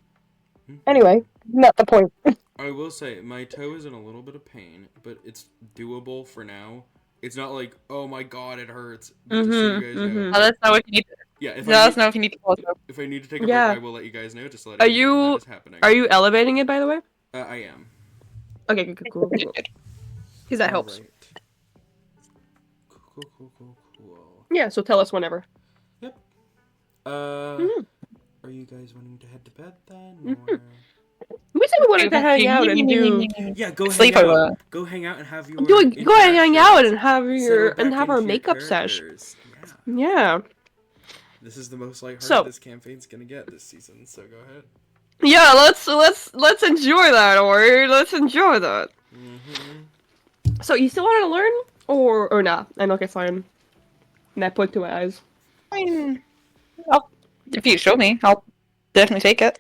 Anyway, not the point. I will say, my toe is in a little bit of pain, but it's doable for now. It's not like, oh my god, it hurts. But just so you guys know. Let us know if you need to. Yeah, if Let I us know if you need to pause it. if I need to take a Yeah. break, I will let you guys know. Just to let Are you know you- that is happening. Are you elevating it, by the way? I am. Okay, good, cool. Because that helps. Alright. Cool. Yeah, so tell us whenever. Yep. Are you guys wanting to head to bed then? Or... We said we wanted to hang out and do... Yeah, go hang Sleepover. out. Go hang out and have your Go and hang out and interactions. have Settle back our into your makeup sesh. characters. Yeah. This is the most lighthearted So- this campaign's gonna get this season, so go ahead. Yeah, let's enjoy that, Ori. Let's enjoy that. Mm-hmm. So you still want to learn, or not? I know, okay, fine. And I point to my eyes. If you show me, I'll definitely take it.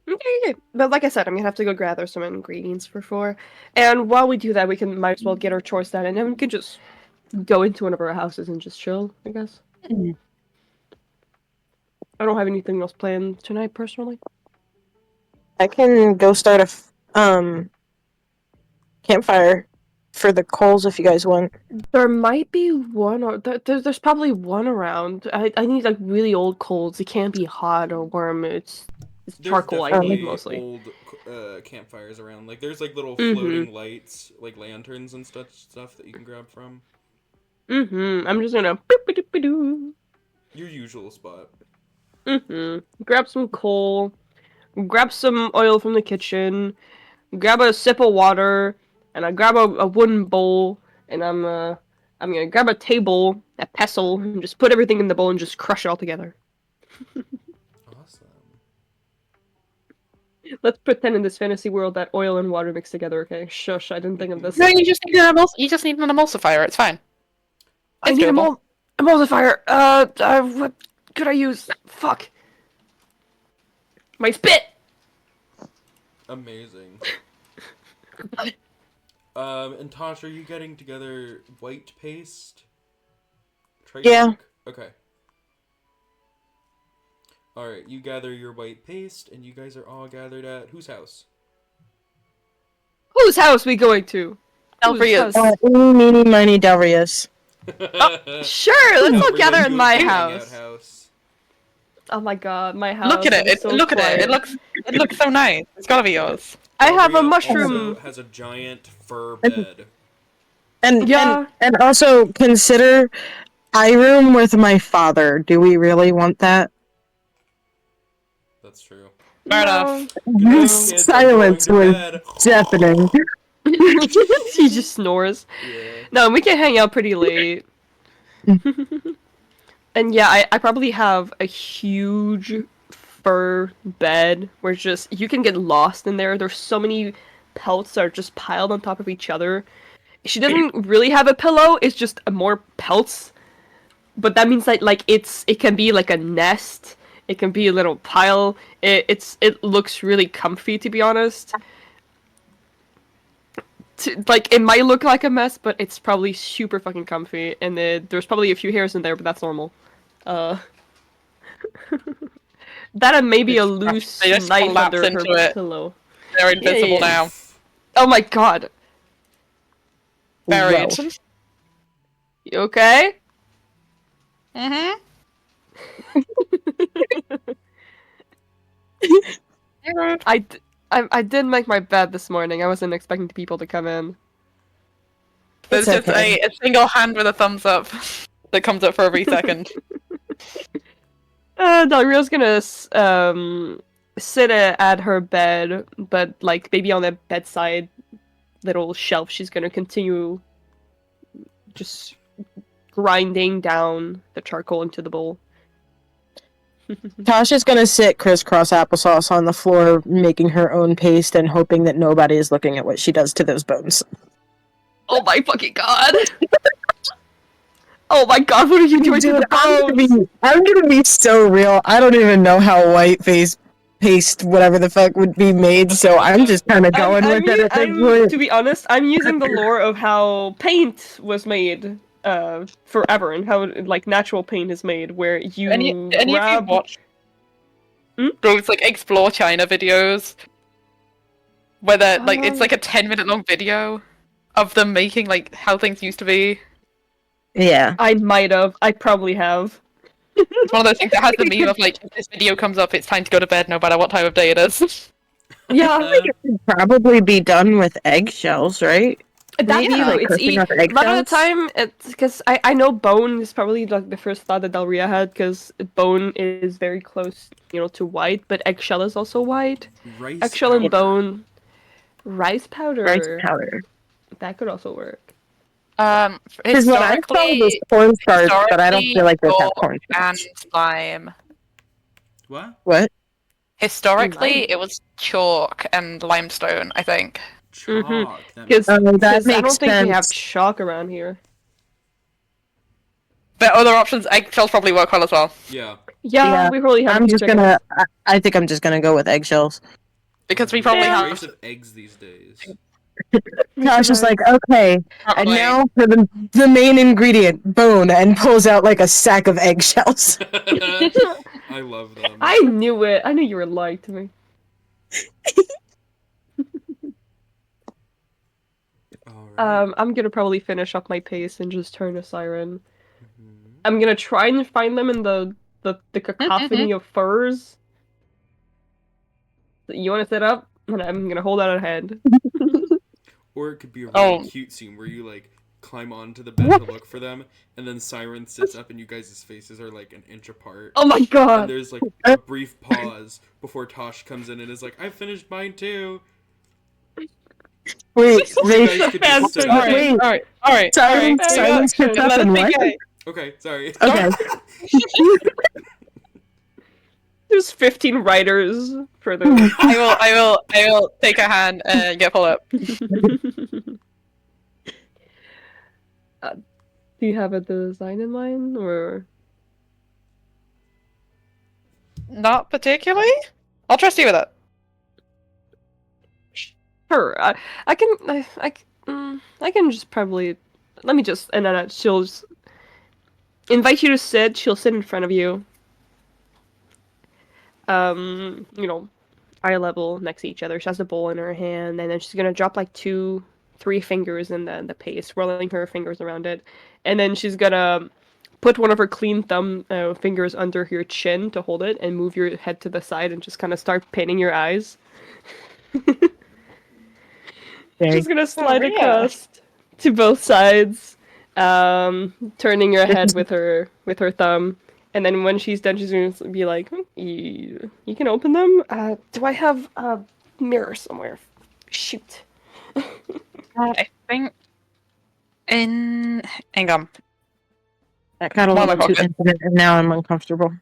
Okay. But like I said, I'm gonna have to go gather some ingredients for 4. And while we do that, might as well get our chores done, and then we can just go into one of our houses and just chill, I guess. I don't have anything else planned tonight, personally. I can go start a campfire for the coals if you guys want. There might be one, or there's probably one around. I need like really old coals. It can't be hot or warm. It's There's charcoal I definitely need mostly. old campfires around. Like there's like little Mhm. floating lights, like lanterns and stuff that you can grab from. I'm just gonna boop-a-doop-a-doo. Your usual spot. Grab some coal, grab some oil from the kitchen, grab a sip of water, and I grab a wooden bowl, and I'm gonna grab a table, a pestle, and just put everything in the bowl and just crush it all together. Awesome. Let's pretend in this fantasy world that oil and water mix together, okay? Shush, I didn't think of this. No, you just need an emulsifier. It's fine. I It's need a doable. emulsifier. What could I use? Fuck. My spit. Amazing. And Tosh, are you getting together white paste? Yeah. Okay. Alright, you gather your white paste, and you guys are all gathered at whose house? Whose house we going to? Dalhria's. Eeny, meeny, miny, Dalhria's. Sure, let's all Dalhria's gather in my hangout house. Oh my god, my house. Look at it. is so Look at it. quiet. It looks so nice. It's gotta be yours. I have a Dalhria mushroom. also has a giant fur bed. And, Yeah. and also consider I room with my father. Do we really want that? That's true. Fair enough. This Kids, I'm silence going was to bed. deafening. He just snores. Yeah. No, we can hang out pretty late. And yeah, I probably have a huge fur bed where just you can get lost in there. There's so many pelts that are just piled on top of each other. She doesn't really have a pillow, it's just more pelts. But that means that like it can be like a nest. It can be a little pile. It looks really comfy, to be honest. Like it might look like a mess, but it's probably super fucking comfy. And there's probably a few hairs in there, but that's normal. That and maybe a loose They just knife collapse under into her it. pillow. They're invisible yeah. now. Oh my god. Buried. Well. You okay? Mm-hmm. I did make my bed this morning. I wasn't expecting people to come in. There's It's just okay. a single hand with a thumbs up that comes up for every second. Dalria's gonna sit at her bed, but like maybe on the bedside little shelf, she's gonna continue just grinding down the charcoal into the bowl. Tasha's gonna sit crisscross applesauce on the floor, making her own paste and hoping that nobody is looking at what she does to those bones. Oh my fucking god! Oh my god, what are you doing to Dude, the bones? I'm gonna be so real. I don't even know how white face paste, whatever the fuck, would be made, so I'm just kind of going with it at this point. To be honest, I'm using the lore of how paint was made forever and how like natural paint is made, where you Any of you grab... watch Hmm? those like Explore China videos? Where they're like it's like a 10-minute long video of them making like how things used to be. Yeah. I might have. I probably have. It's one of those things that has the meme of like, if this video comes up, it's time to go to bed no matter what time of day it is. Yeah, Probably be done with eggshells, right? that Yeah, too. It's cooking up a lot of the eggshells? time. It's because I know bone is probably like the first thought that Dalhria had, because bone is very close, to white, but eggshell is also white. Rice Eggshell and powder. bone, rice powder. Rice powder. That could also work. Because what I saw was cornstarch, but I don't feel like there's that chalk and cornstarch. slime. What? What? Historically, Lime. it was chalk and limestone, I think. Chalk. Mhm. That Because that I don't makes think we have sense. chalk around here. But other options, eggshells probably work well as well. Yeah. Yeah, we probably have. I'm just gonna. I think I'm just gonna go with eggshells. Because we probably Yeah. Race have... of eggs these days. Tosh is like, okay, and Probably. now for the main ingredient, bone, and pulls out like a sack of eggshells. I love them. I knew it. I knew you were lying to me. All Alright. I'm gonna probably finish up my pace and just turn to Syren. Mhm. I'm gonna try and find them in the cacophony of furs. You want to sit up? And I'm gonna hold out a hand. Or it could be a really Oh. cute scene where you like climb onto the bed to look for them, and then Syren sits up, and you guys' faces are like an inch apart. Oh my And god! there's like a brief pause before Tosh comes in and is like, "I finished mine too." Wait, You they. guys could just sit up. Alright, Wait. alright. Silence gets up Let and us be what? gay. Okay, sorry. Okay. There's 15 writers for the. I will take a hand and get pulled up. Do you have a design in mind, or? Not particularly. I'll trust you with it. Sure, I can just probably. Let me just, and then she'll just invite you to sit. She'll sit in front of you. You know, eye level next to each other. She has a bowl in her hand, and then she's gonna drop like 3 fingers in the paste, swirling her fingers around it, and then she's gonna put one of her clean thumb fingers under your chin to hold it, and move your head to the side, and just kind of start painting your eyes. She's gonna slide Dalhria. across to both sides, turning your head with her thumb. And then when she's done, she's going to be like, you can open them? Do I have a mirror somewhere? Shoot. I think in hang on. That got a One little of my too pockets. intimate, and now I'm uncomfortable.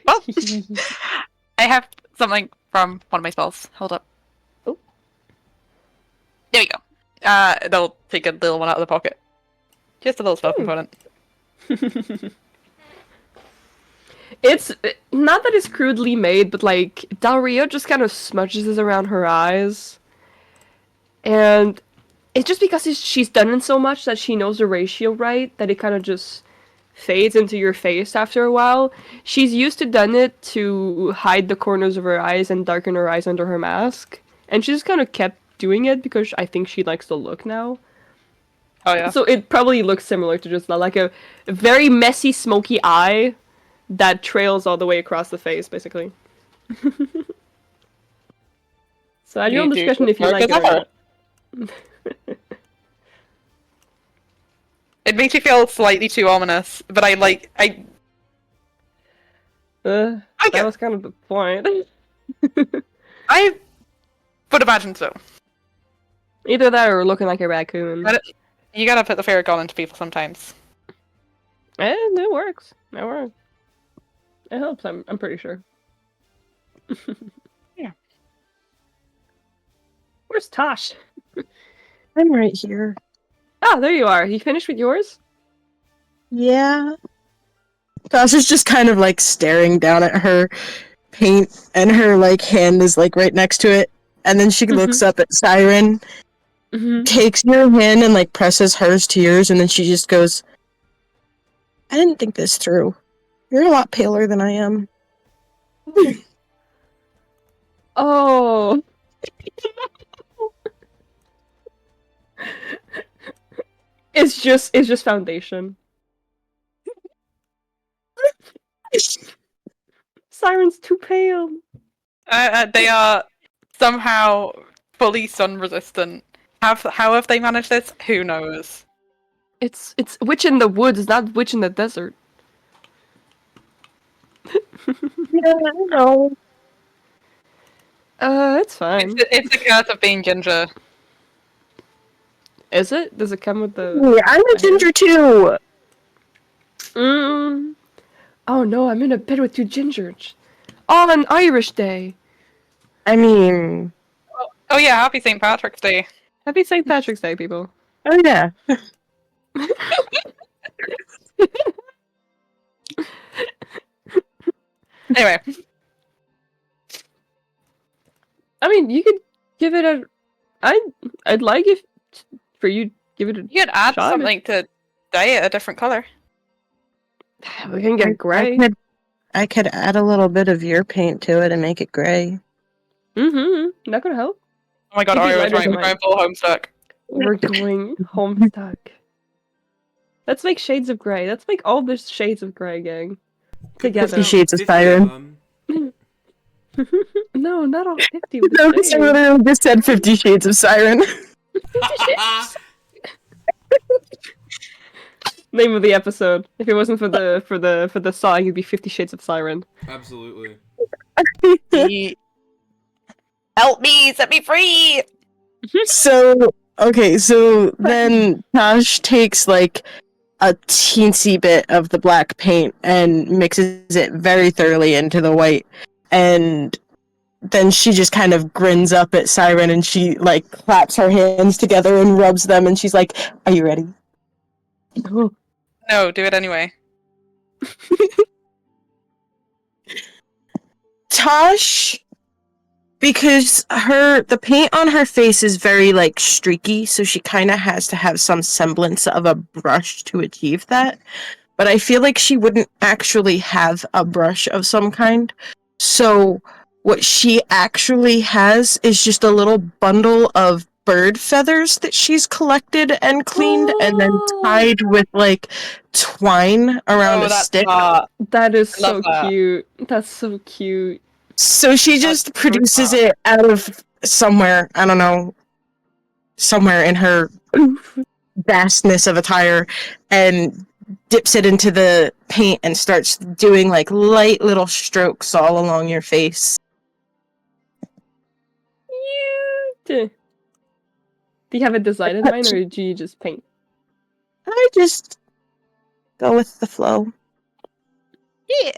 Well, I have something from one of my spells. Hold up. Oh. There we go. They'll take a little one out of the pocket. Just a little spell component. It's not that it's crudely made, but like Dalhria just kind of smudges this around her eyes, and it's just because she's done it so much that she knows the ratio right that it kind of just fades into your face after a while. She's used to done it to hide the corners of her eyes and darken her eyes under her mask, and she just kind of kept doing it because I think she likes the look now. Oh yeah. So it probably looks similar to just like a very messy, smoky eye that trails all the way across the face, basically. So at your own You do discretion if you work like it as or ever. not. It makes me feel slightly too ominous, but I That get- was kind of the point. I would imagine so. Either that or looking like a raccoon. But you gotta put the fear of God into people sometimes. It works. It works. It helps, I'm pretty sure. Yeah. Where's Tosh? I'm right here. Ah, there you are. You finished with yours? Yeah. Tosh is just kind of like staring down at her paint, and her like hand is like right next to it. And then she looks up at Syren, Mm-hmm. takes your hand and like presses hers to yours, and then she just goes, I didn't think this through. You're a lot paler than I am. Oh. It's just foundation. Syren's too pale. They are somehow fully sun resistant. How have they managed this? Who knows? It's witch in the woods, not witch in the desert. Yeah, I know. It's fine. It's the curse of being ginger. Is it? Does it come with the? Yeah, I'm a ginger too. Mm. Oh no, I'm in a bed with 2 gingers. On an Irish day. I mean, Oh yeah, happy St. Patrick's Day. Happy St. Patrick's Day, people. oh yeah. Anyway, I mean, you could give it a. I'd like if for you to give it a. you could add Shot. something to dye it a different color. We can get gray. I could add a little bit of your paint to it and make it gray. That could help. Oh my god, It'd be Aria was lighter right. than We're going mine. full Homestuck. We're going Homestuck. Let's make shades of grey. Let's make all the shades of grey, gang. Together. 50 Shades of 50 Syren. them. No, not all 50 with No, the I literally just said 50 Shades of Syren. Name of the episode. If it wasn't for the song, it'd be 50 Shades of Syren. Absolutely. Help me, set me free! So then Tosh takes like a teensy bit of the black paint and mixes it very thoroughly into the white, and then she just kind of grins up at Syren and she like claps her hands together and rubs them and she's like, "Are you ready?" No, do it anyway. Tosh, because the paint on her face is very like streaky, so she kind of has to have some semblance of a brush to achieve that. But I feel like she wouldn't actually have a brush of some kind. So what she actually has is just a little bundle of bird feathers that she's collected and cleaned and then tied with like twine around a that's stick. That is I love so that. cute. That's so cute. So she just That's produces so it out of somewhere, I don't know, somewhere in her vastness of attire, and dips it into the paint and starts doing like light little strokes all along your face. Cute. Do you have a design in mind, or do you just paint? I just go with the flow. Yeah.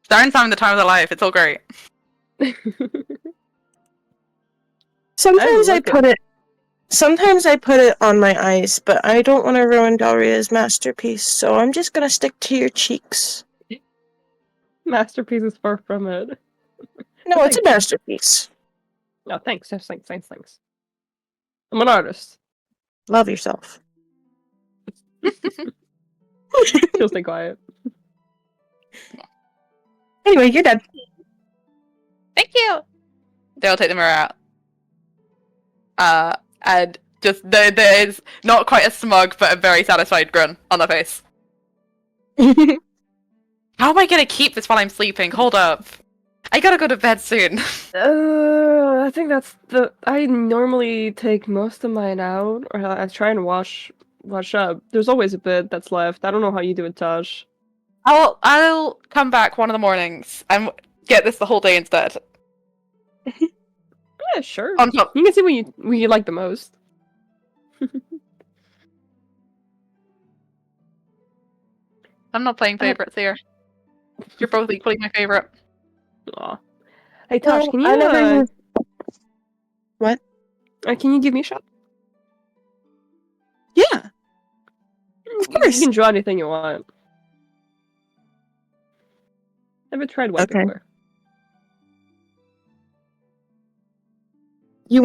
Darren's having the time of their life. It's all great. Sometimes I looking. put it on my eyes, but I don't want to ruin Dalhria's masterpiece, so I'm just gonna stick to your cheeks. Masterpiece is far from it. No, it's a masterpiece. No, thanks. Thanks. I'm an artist. Love yourself. She'll stay quiet. Anyway, you're done. Thank you. They'll take the mirror out. And just there is not quite a smug, but a very satisfied grin on their face. How am I gonna keep this while I'm sleeping? Hold up. I gotta go to bed soon. I think that's the. I normally take most of mine out, or I try and wash up. There's always a bit that's left. I don't know how you do it, Tosh. I'll come back one of the mornings and get this the whole day instead. Yeah, sure. On top. You can see what you like the most. I'm not playing favorites here. You're both equally my favorite. Aw. Hey Tosh, Well, can you I never used- What? can you give me a shot? Yeah. Of course. You can draw anything you want. Never tried white Okay. before. Do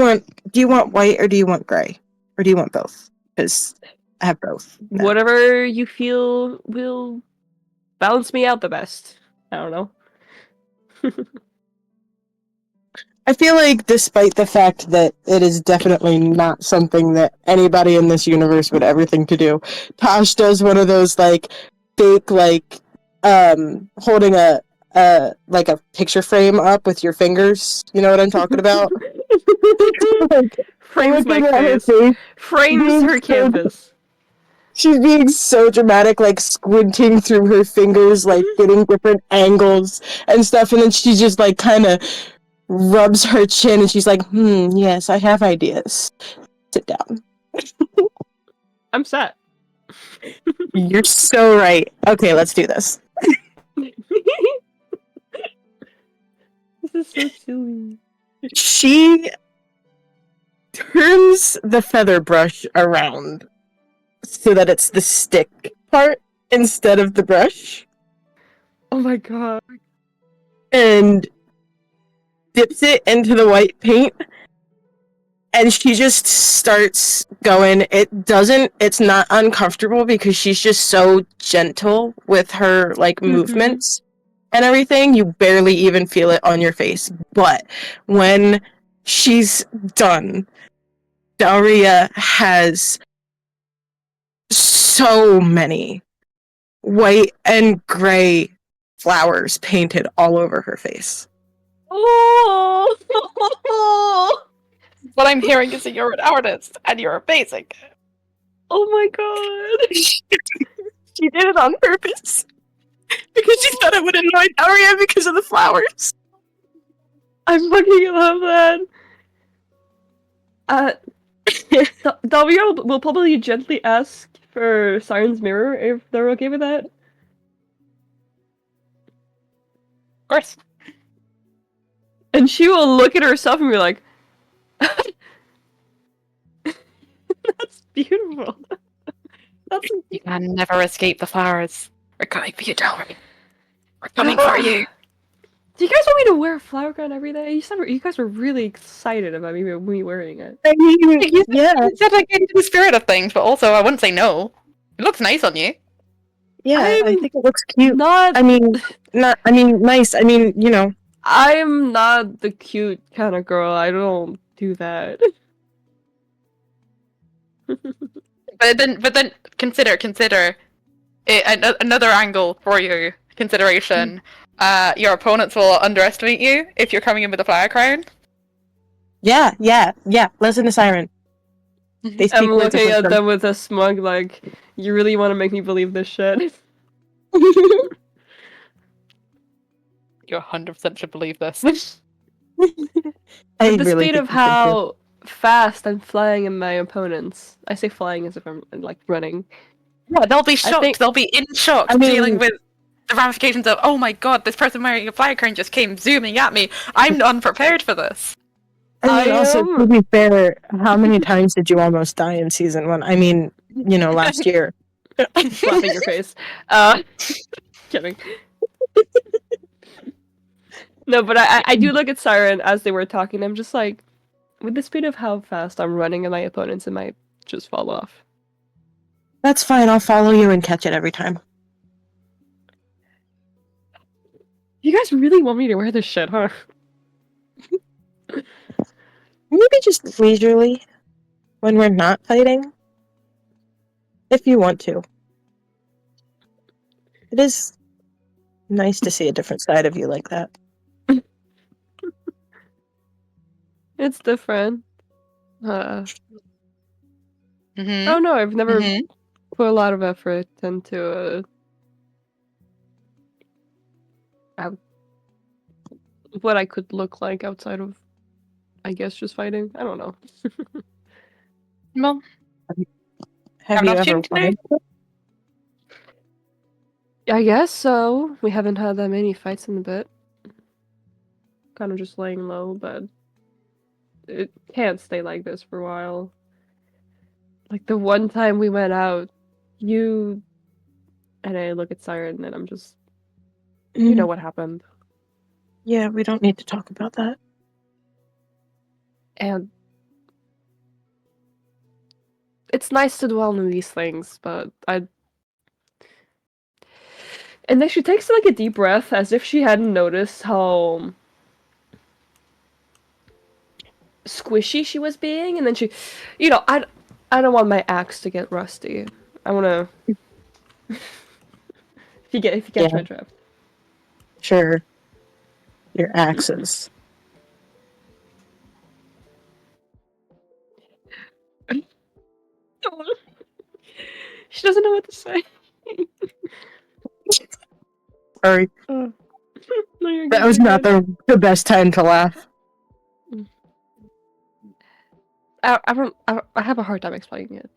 you want white or do you want gray? Or do you want both? Because I have both. now. Whatever you feel will balance me out the best. I don't know. I feel like despite the fact that it is definitely not something that anybody in this universe would ever think to do, Tosh does one of those like fake holding a like a picture frame up with your fingers. You know what I'm talking about? Frames my looking at her face. face, Frames her canvas. she's being so dramatic, like squinting through her fingers, like getting different angles and stuff, and then she just like kind of rubs her chin and she's like, yes, I have ideas. Sit down. I'm set. You're so right. Okay, let's do this. This is so silly. She turns the feather brush around so that it's the stick part instead of the brush, Oh my god. and dips it into the white paint, and she just starts going. It's not uncomfortable because she's just so gentle with her like movements, and everything, you barely even feel it on your face. But when she's done, Dalhria has so many white and gray flowers painted all over her face. Oh! What I'm hearing is that you're an artist and you're amazing. Oh my god! She did it on purpose. Because she thought it would annoy Dalhria because of the flowers. I fucking love that. Dalhria will probably gently ask for Syren's mirror if they're okay with that. Of course. And she will look at herself and be like, "That's beautiful. That's You can never escape the flowers. We're coming for you, Dalhria. We're coming for you. Do you guys want me to wear a flower crown every day? You guys were really excited about me wearing it. I mean, yeah. You said like into the spirit of things, but also I wouldn't say no. It looks nice on you. Yeah, I I'm think it looks cute. Not. I mean, nice. I mean, you know. I'm not the cute kind of girl. I don't do that. But then consider another angle for your consideration. Your opponents will underestimate you if you're coming in with a flower crown. Yeah. Listen to Syren. They speak I'm words of looking at wisdom. them with a smug, like, you really want to make me believe this shit? You 100% should believe this. With the speed of how fast I'm flying in my opponents. I say flying as if I'm, like, running. Yeah, they'll be shocked. think- They'll be in shock, I mean- dealing with the ramifications of, oh my god, this person wearing a flower crown just came zooming at me. I'm unprepared for this. I mean, I also, am- to be fair, how many times did you almost die in season 1? I mean, you know, last year. Slap in your face. Kidding. No, but I do look at Syren as they were talking. I'm just like, with the speed of how fast I'm running and my opponents, it might just fall off. That's fine, I'll follow you and catch it every time. You guys really want me to wear this shit, huh? Maybe just leisurely, when we're not fighting. If you want to. It is nice to see a different side of you like that. It's different. Mm-hmm. Oh no, I've never Mhm. put a lot of effort into what I could look like outside of, I guess, just fighting. I don't know. Well, Have an you ever opportunity wanted to? I guess so. We haven't had that many fights in a bit. Kind of just laying low, but it can't stay like this for a while. Like the one time we went out, you and I look at Syren and I'm just, you know what happened. Yeah, we don't need to talk about that. And it's nice to dwell on these things, but and then she takes like a deep breath as if she hadn't noticed how squishy she was being, and then she, you know, I don't want my axe to get rusty. I want to if you catch my drift. Sure. Your axes. She doesn't know what to say. Sorry. No, you're That good, was you're not good. the best time to laugh. I have a hard time explaining it.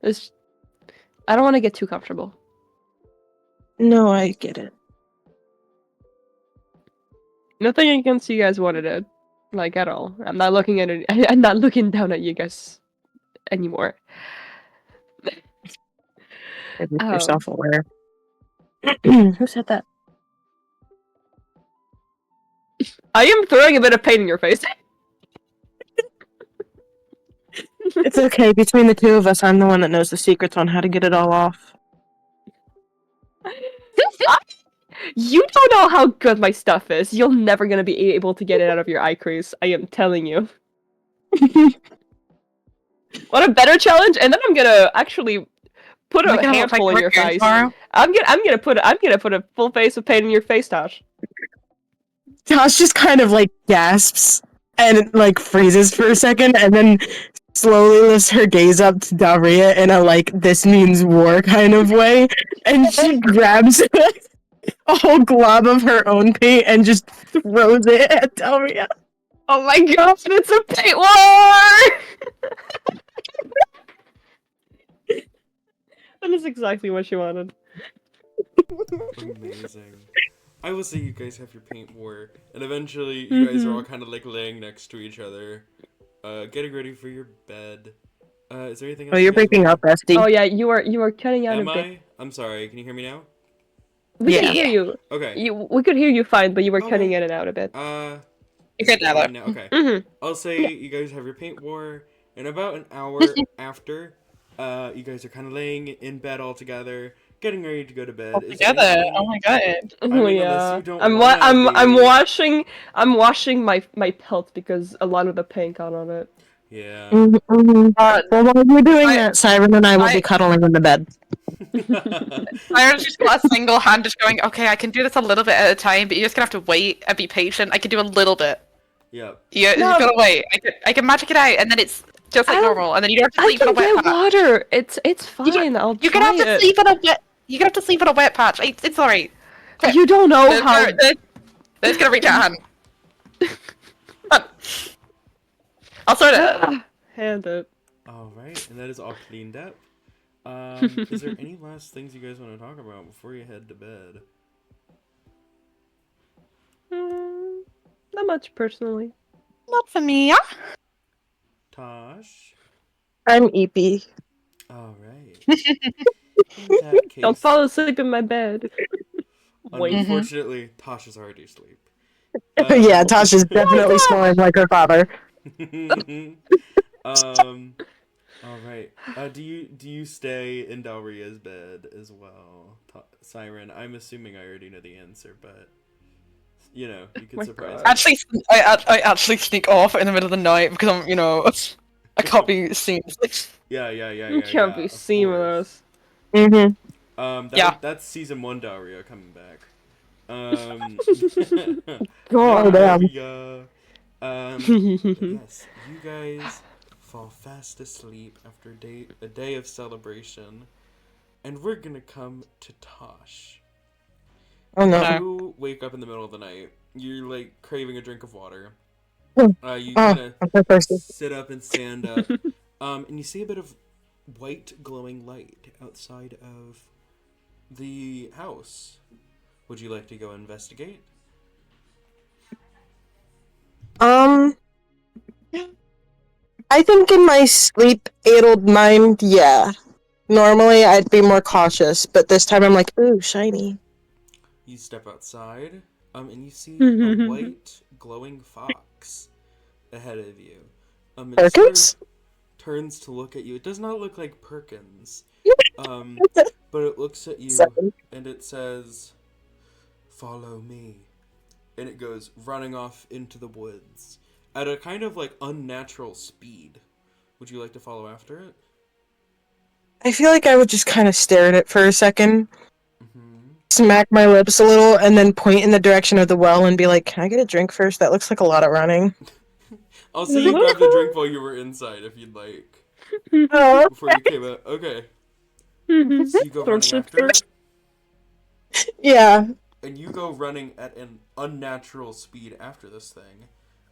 It's, I don't want to get too comfortable. No, I get it. Nothing against you guys wanted it, like at all. I'm not looking at it. I'm not looking down at you guys anymore. You're self-aware. Who said that? I am throwing a bit of paint in your face. It's okay. Between the two of us, I'm the one that knows the secrets on how to get it all off. You don't know how good my stuff is. You're never gonna be able to get it out of your eye crease. I am telling you. What a better challenge! And then I'm gonna actually put Am I a gonna look like handful in your Raccoon face. tomorrow? I'm gonna put a full face of paint in your face, Tosh. Tosh just kind of like gasps and like freezes for a second, and then slowly lifts her gaze up to Dalhria in a like this means war kind of way, and she grabs a whole glob of her own paint and just throws it at Dalhria. Oh my god, it's a paint war! That is exactly what she wanted. Amazing. I will say you guys have your paint war, and eventually you guys are all kind of like laying next to each other, getting ready for your bed. Is there anything else? Oh, you you're guys breaking want- up, Rusty. Oh yeah, you are cutting out Am a bit. I? I'm sorry. Can you hear me now? We Yeah. can hear you. Okay. We could hear you fine, but you were Okay. cutting in and out a bit. You're good now, though. Okay. Mm-hmm. I'll say you guys have your paint war, and about an hour after, you guys are kind of laying in bed all together, getting ready to go to bed. Is there Together. anything- Oh my god. I mean, unless Yeah. you don't I'm wanna I'm washing my pelt because a lot of the paint got on it. Yeah. Well, while you're doing I- that, Syren and I will be cuddling in the bed. Siren's just got a single hand just going, okay, I can do this a little bit at a time, but you're just gonna have to wait and be patient. I can do a little bit. Yep. You No. just gotta wait. I can magic it out, and then it's just like I don't- normal, and then you don't have to I sleep on a can wet get patch. water. It's fine. I'll You're try gonna have to it. sleep on a wet. You're gonna have to sleep on a wet patch. It's alright. You don't know There's how. there's gonna reach out a hand. Come on. I'll sort it. Hand it. All right, and that is all cleaned up. Is there any last things you guys want to talk about before you head to bed? Not much personally. Not for me. Tosh? I'm EP. All right. In that case, Don't fall asleep in my bed. Wait. unfortunately, Tosh is already asleep. Yeah, Tosh is definitely snoring like her father. All right. Do you stay in Dalhria's bed as well, Syren? I'm assuming I already know the answer, but you know, you could My surprise God. me. I actually sneak off in the middle of the night because I'm, I can't be seen. Yeah. You can't be of seen with course. us. Mm-hmm. Yeah. That's season 1 Dalhria coming back. Oh, damn. Dalhria. Yes, you guys fall fast asleep after a day of celebration, and we're gonna come to Tosh. Oh no. You wake up in the middle of the night. You're like craving a drink of water. Oh. You Oh, kind I'm so thirsty. of sit up and stand up, and you see a bit of white glowing light outside of the house. Would you like to go investigate? I think in my sleep-addled mind, yeah. Normally, I'd be more cautious, but this time I'm like, ooh, shiny. You step outside, and you see a white glowing fox ahead of you. It sort Perkins? of turns to look at you. It does not look like Perkins, but it looks at you Seven. and it says, "Follow me," and it goes running off into the woods at a kind of like unnatural speed. Would you like to follow after it? I feel like I would just kind of stare at it for a second, smack my lips a little, and then point in the direction of the well and be like, can I get a drink first? That looks like a lot of running. I'll see you grab the drink while you were inside if you'd like. Oh, Before you came out. Okay. So you go running after it, yeah. and you go running at an unnatural speed after this thing.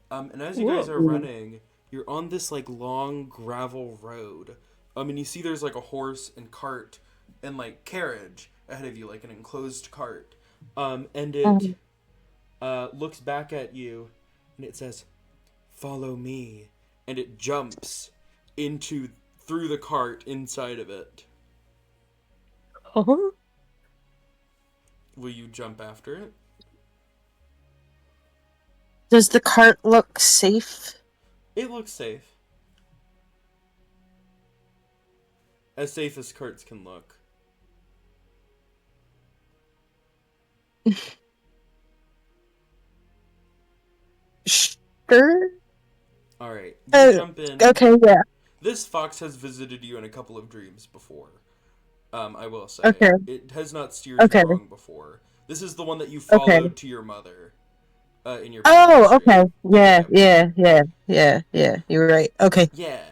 And as you guys are running, you're on this like long gravel road. And you see there's like a horse and cart and like carriage ahead of you, like an enclosed cart. And it looks back at you and it says, "Follow me." And it jumps through the cart inside of it. Huh? Will you jump after it? Does the cart look safe? It looks safe. As safe as carts can look. Sure. All right, you jump in. Okay, yeah. This fox has visited you in a couple of dreams before. I will say. Okay. It has not steered you Okay. wrong before. This is the one that you Okay. followed to your mother in your previous Oh, dream. okay. Yeah, Okay. yeah. You're right. Okay. Yeah.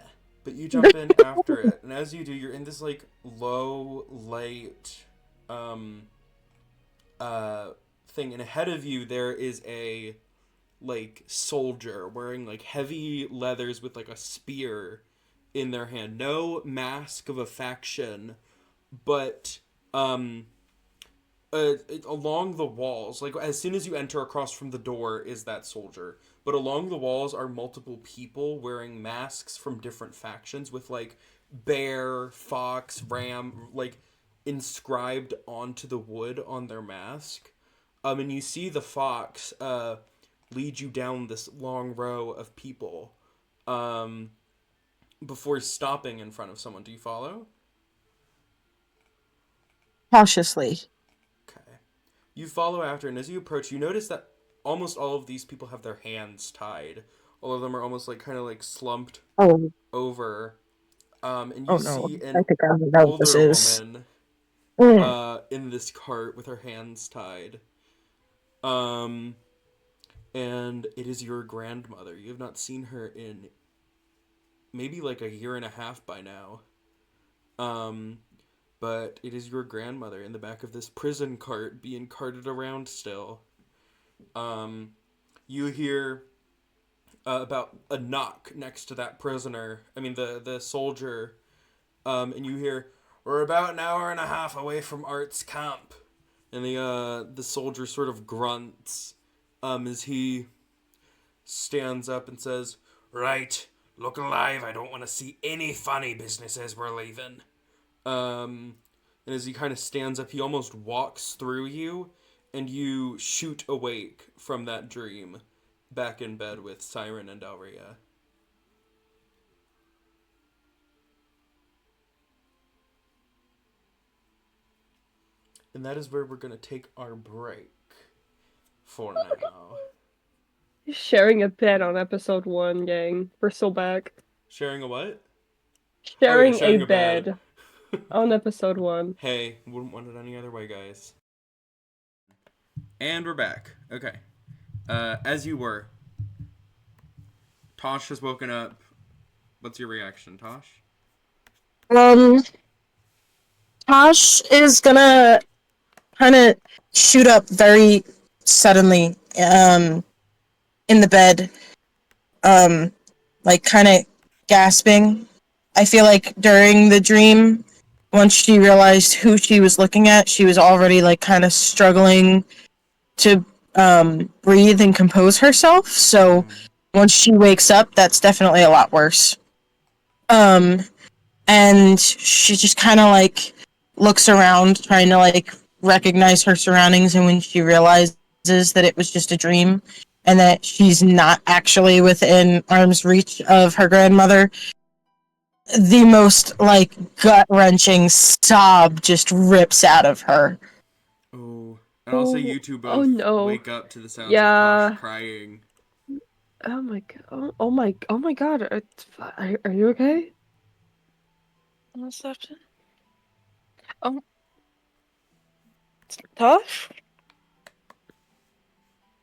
But you jump in after it, and as you do, you're in this like low light thing, and ahead of you there is a like soldier wearing like heavy leathers with like a spear in their hand. No mask of a faction, but along the walls, like as soon as you enter across from the door is that soldier, but along the walls are multiple people wearing masks from different factions with like bear, fox, ram like inscribed onto the wood on their mask. And you see the fox lead you down this long row of people before stopping in front of someone. Do you follow? Cautiously. Okay. You follow after, and as you approach, you notice that almost all of these people have their hands tied. All of them are almost like kind of like slumped Oh, over. And oh you no. see I an think I know what this older is. woman Mm. in this cart with her hands tied. Um, and it is your grandmother. You have not seen her in maybe like a year and a half by now. But it is your grandmother in the back of this prison cart being carted around still. You hear about a knock next to that prisoner. I mean, the soldier. And you hear, "We're about an hour and a half away from Art's camp." And the soldier sort of grunts as he stands up and says, "Right, look alive. I don't want to see any funny business as we're leaving." And as he kind of stands up, he almost walks through you, and you shoot awake from that dream, back in bed with Syren and Dalhria. And that is where we're going to take our break for now. Sharing a bed on episode 1, gang. We're so back. Sharing a what? Sharing, sharing a a bed. bed on episode 1. Hey, wouldn't want it any other way, guys. And we're back. Okay. As you were, Tosh has woken up. What's your reaction, Tosh? Um, Tosh is gonna kind of shoot up very suddenly, in the bed, like kind of gasping. I feel like during the dream, once she realized who she was looking at, she was already like kind of struggling to breathe and compose herself. So once she wakes up, that's definitely a lot worse. Um, and she just kind of like looks around, trying to like recognize her surroundings. And when she realizes that it was just a dream and that she's not actually within arm's reach of her grandmother, the most like gut wrenching sob just rips out of her. Oh. And also, you two both no. wake up to the sounds of Yeah. Tosh crying. Oh my god. Oh my god. Are you okay? What's happening? Oh. Tosh?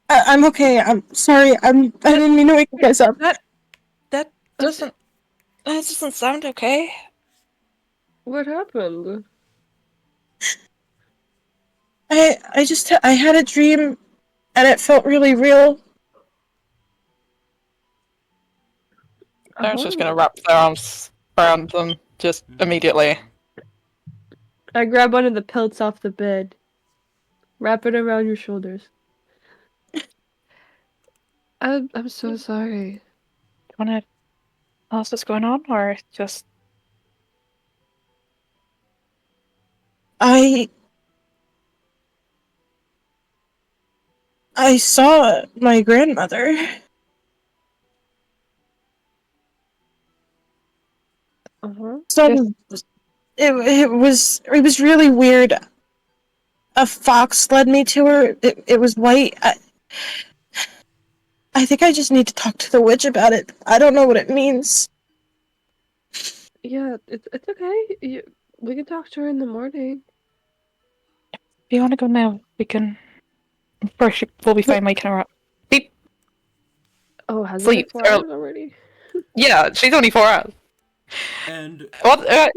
I'm okay. I'm sorry. I didn't mean to wake you guys up. That doesn't... That doesn't sound okay. What happened? I had a dream and it felt really real. They're just gonna wrap their arms around them just immediately. I grab one of the pelts off the bed. Wrap it around your shoulders. I'm so sorry. You wanna tell us what's going on, or just... I saw my grandmother. Uh-huh. So it was really weird. a fox led me to her. It was white. I think I just need to talk to the witch about it. I don't know what it means. Yeah, it's okay. We can talk to her in the morning. If you want to go now, we can. First, we'll be fine waking her up. Beep. Oh, has it been Sleep. 4 hours already? Yeah, she's only 4 hours. And What?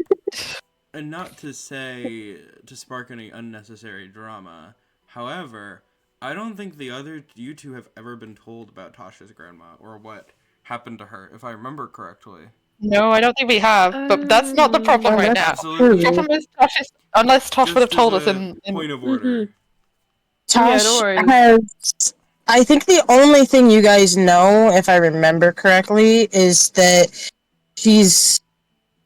and not to say to spark any unnecessary drama. However, I don't think you two have ever been told about Tasha's grandma or what happened to her, if I remember correctly. No, I don't think we have. But that's not the problem Oh, right that's now. Absolutely. The problem is Tosh is, unless Tosh would have Just as told us a in point of Mhm. order. Yeah, Tosh no worries. has. I think the only thing you guys know, if I remember correctly, is that she's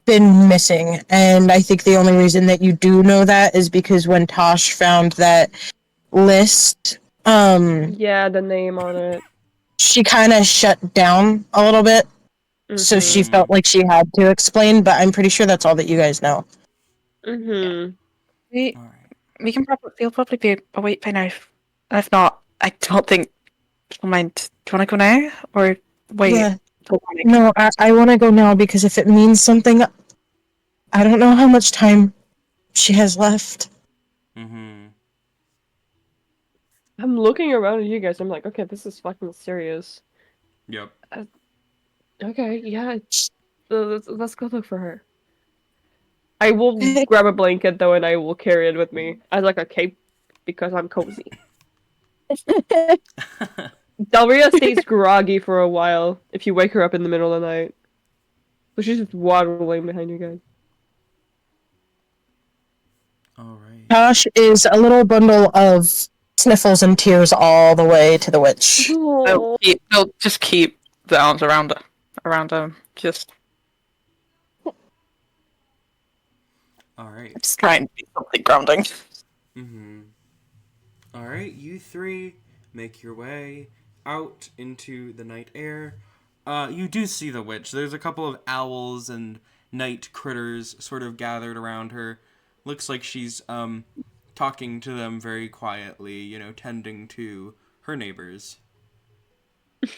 been missing. And I think the only reason that you do know that is because when Tosh found that list, Yeah, the name on it. she kind of shut down a little bit. So she Mhm. felt like she had to explain, but I'm pretty sure that's all that you guys know. Mhm. we All right. we can probably we'll probably be awake by now. If not, I don't think she'll mind. Do you want to go now or wait Yeah. till morning? No, I want to go now because if it means something, I don't know how much time she has left. Mm-hmm. I'm looking around at you guys. I'm like, okay, this is fucking serious. Yep. Okay, yeah. Let's go look for her. I will grab a blanket though, and I will carry it with me as like a cape because I'm cozy. Dalhria stays groggy for a while if you wake her up in the middle of the night. So she's just waddling behind you guys. All right. Tosh is a little bundle of sniffles and tears all the way to the witch. They'll just keep the arms around her. Just All right. try and do something grounding. Mm-hmm. All right. You three make your way out into the night air. You do see the witch. There's a couple of owls and night critters sort of gathered around her. Looks like she's talking to them very quietly, tending to her neighbors.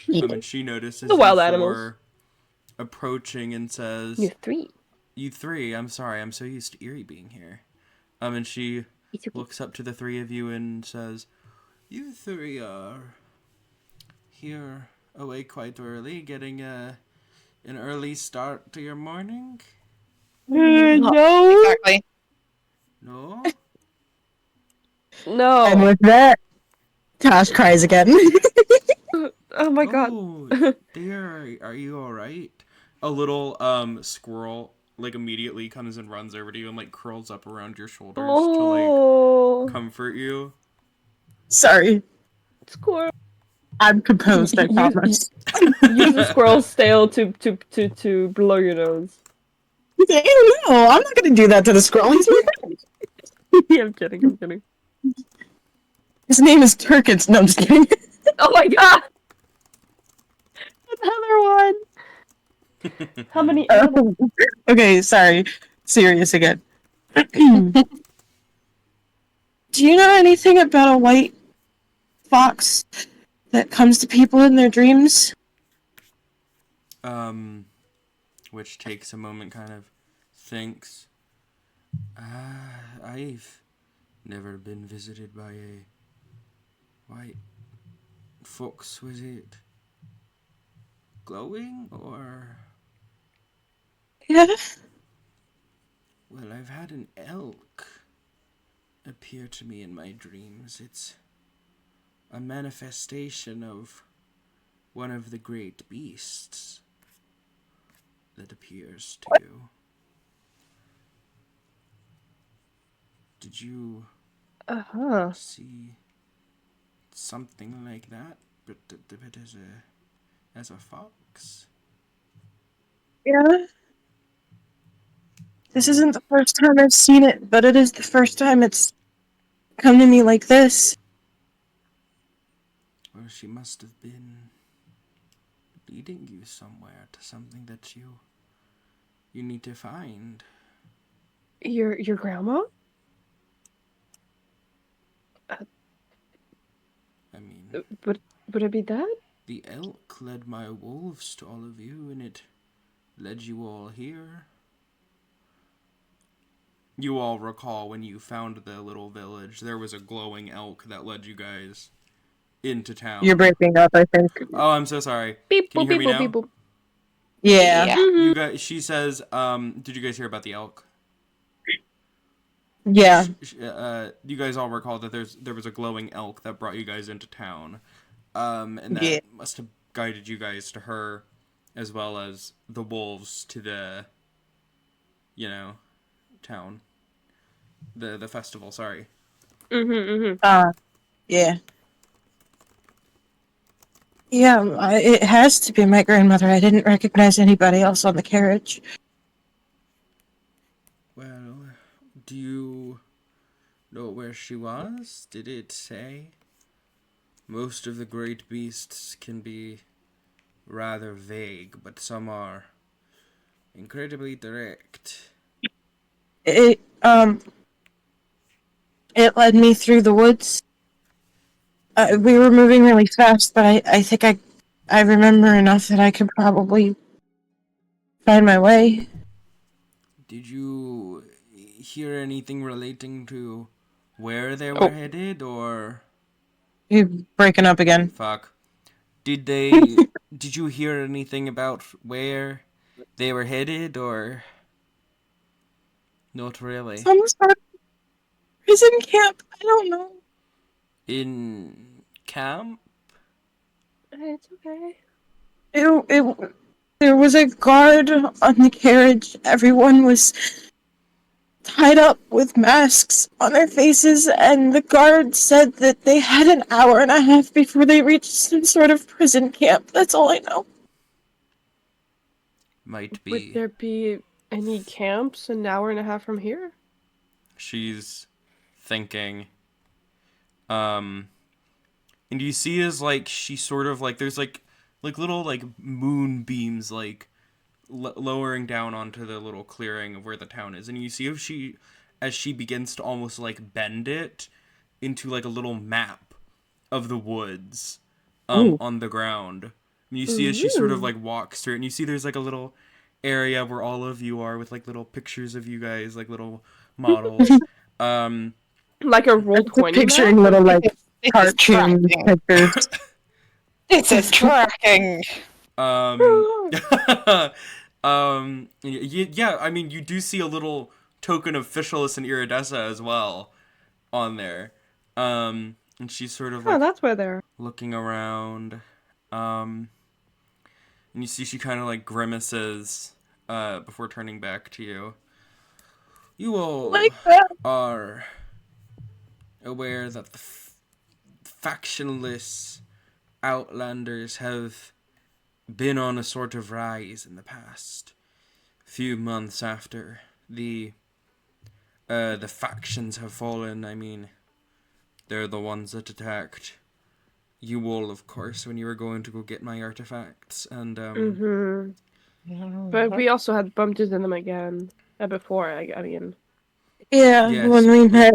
And she notices The you wild animals. four approaching and You says, three. "You three, I'm sorry, I'm so used to Eerie being here." And she It's okay. looks up to the three of you and says, "You three are here awake quite early, getting an early start to your morning? No. Exactly. No? And No. with that, Tosh cries again. Oh my god. Oh, dear, are you alright?" A little squirrel immediately comes and runs over to you and curls up around your shoulders Oh. to comfort you. Sorry. Squirrel. I'm composed, I promise. Use the squirrel's tail to blow your nose. Ew, no, I'm not gonna do that to the squirrel. He's my friend. Yeah, I'm kidding. His name is Turkins. No, I'm just kidding. Oh my god! Another one! How many animals? Okay, sorry. Serious again. Do you know anything about a white fox that comes to people in their dreams? Which takes a moment, kind of thinks. I've never been visited by a white fox. Was it glowing or? Yeah. Well, I've had an elk appear to me in my dreams. It's a manifestation of one of the great beasts that appears to you. Did you Uh-huh. see something like that, but as a fox? Yeah. This isn't the first time I've seen it, but it is the first time it's come to me like this. Well, she must have been leading you somewhere to something that you need to find. Your grandma? Would it be that? The elk led my wolves to all of you, and it led you all here. You all recall when you found the little village, there was a glowing elk that led you guys into town. You're breaking up, I think. Oh, I'm so sorry. Beep Can you boop hear beep me boop now? beep boop. Yeah. Yeah. You guys, she says, did you guys hear about the elk? Yeah. You guys all recall that there was a glowing elk that brought you guys into town. And that Yeah. must have guided you guys to her, as well as the wolves to the, town. The festival, sorry. Yeah. Yeah, it has to be my grandmother. I didn't recognize anybody else on the carriage. Well, do you know where she was? Did it say? Most of the great beasts can be rather vague, but some are incredibly direct. It led me through the woods. We were moving really fast, but I think I remember enough that I could probably find my way. Did you hear anything relating to where they were Oh, headed, or... you're breaking up again. Fuck. Did you hear anything about where they were headed, or... Not really? Some sort of prison camp. I don't know. In camp? It's okay. There was a guard on the carriage. Everyone was tied up with masks on their faces, and the guard said that they had an hour and a half before they reached some sort of prison camp. That's all I know. Might Would be. there be any camps an hour and a half from here? She's thinking. And you see is like she sort of like there's like little like moonbeams like lowering down onto the little clearing of where the town is, and you see if as she begins to almost like bend it into like a little map of the woods on the ground. And you see as she sort of like walks through it, and you see there's like a little area where all of you are with like little pictures of you guys, like little models. Like a roll I'm 20 picturing map? little like This is cartoon tracking. pictures. This is tracking. Yeah, I mean, you do see a little token of Fishalis and Iridessa as well on there. And she's sort of Oh, like that's where they're. looking around. And you see she kind of like grimaces before turning back to you. You all Like that. are aware that the factionless Outlanders have been on a sort of rise in the past few months after the factions have fallen. I mean, they're the ones that attacked you all, of course, when you were going to go get my artifacts, and But we also had bumped into them again before. I mean, Yeah, yes, when we met.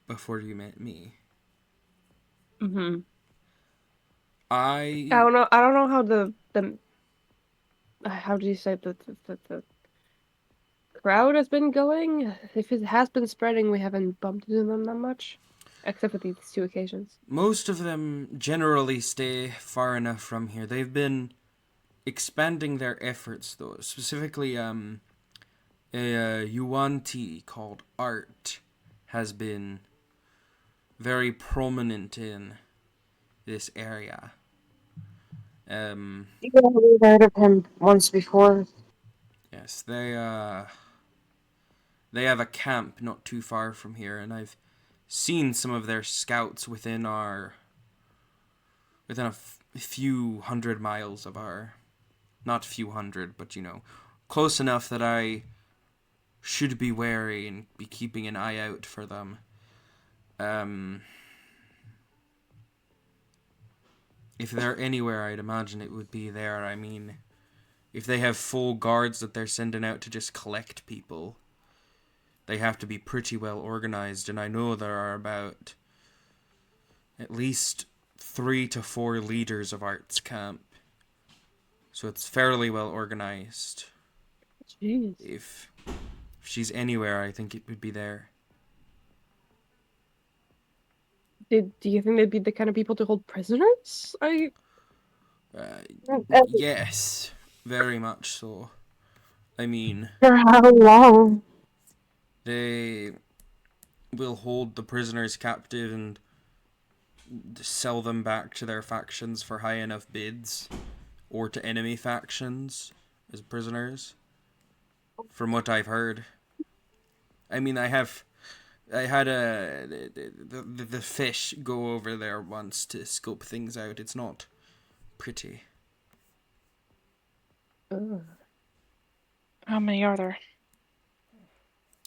before you met me. I I don't know. I don't know how the how do you say the crowd has been going. If it has been spreading, we haven't bumped into them that much, except for these two occasions. most of them generally stay far enough from here. They've been expanding their efforts, though. Specifically, a Yuan-Ti called Art has been very prominent in this area. Yeah, we've heard of him once before. Yes, they have a camp not too far from here, and I've seen some of their scouts within a few hundred miles of our, not a few hundred, but close enough that I should be wary and be keeping an eye out for them. If they're anywhere, I'd imagine it would be there. I mean, if they have full guards that they're sending out to just collect people, they have to be pretty well organized, and I know there are about at least 3 to 4 leaders of Art's camp. So it's fairly well organized. Jeez. If she's anywhere, I think it would be there. Do you think they'd be the kind of people to hold prisoners? Yes, very much so. I mean, For how long? they will hold the prisoners captive and sell them back to their factions for high enough bids, or to enemy factions as prisoners. From what I've heard. I mean, I had the fish go over there once to scope things out. It's not pretty. How many are there?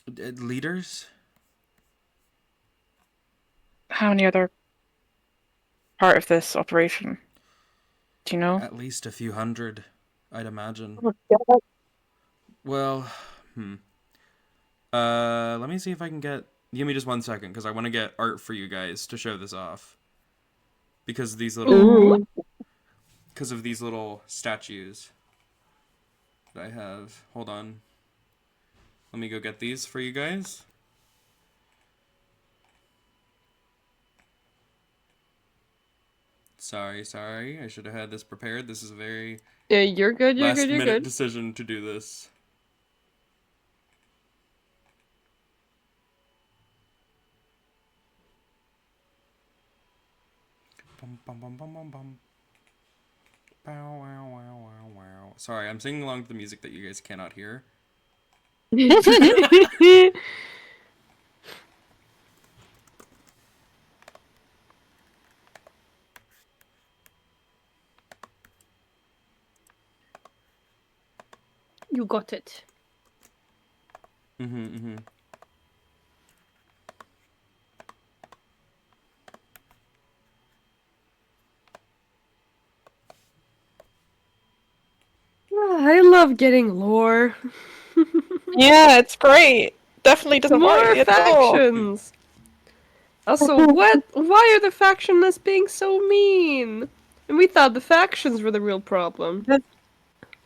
Leaders? How many other part of this operation? Do you know? At least a few hundred, I'd imagine. Oh, God. Well, let me see if I can get... Give me just 1 second, because I want to get art for you guys to show this off. Because of these little... Ooh. Because of these little statues that I have. Hold on. Let me go get these for you guys. Sorry. I should have had this prepared. This is a very Yeah, you're good. You're last good. You're minute good. decision to do this. Bum, bum, bum, bum, bum, bum. Bow, wow, wow, wow, wow. Sorry, I'm singing along to the music that you guys cannot hear. You got it. Mm-hmm. I love getting lore. Yeah, it's great. Definitely doesn't More worry at all. factions. Also, what? Why are the factionists being so mean? And we thought the factions were the real problem.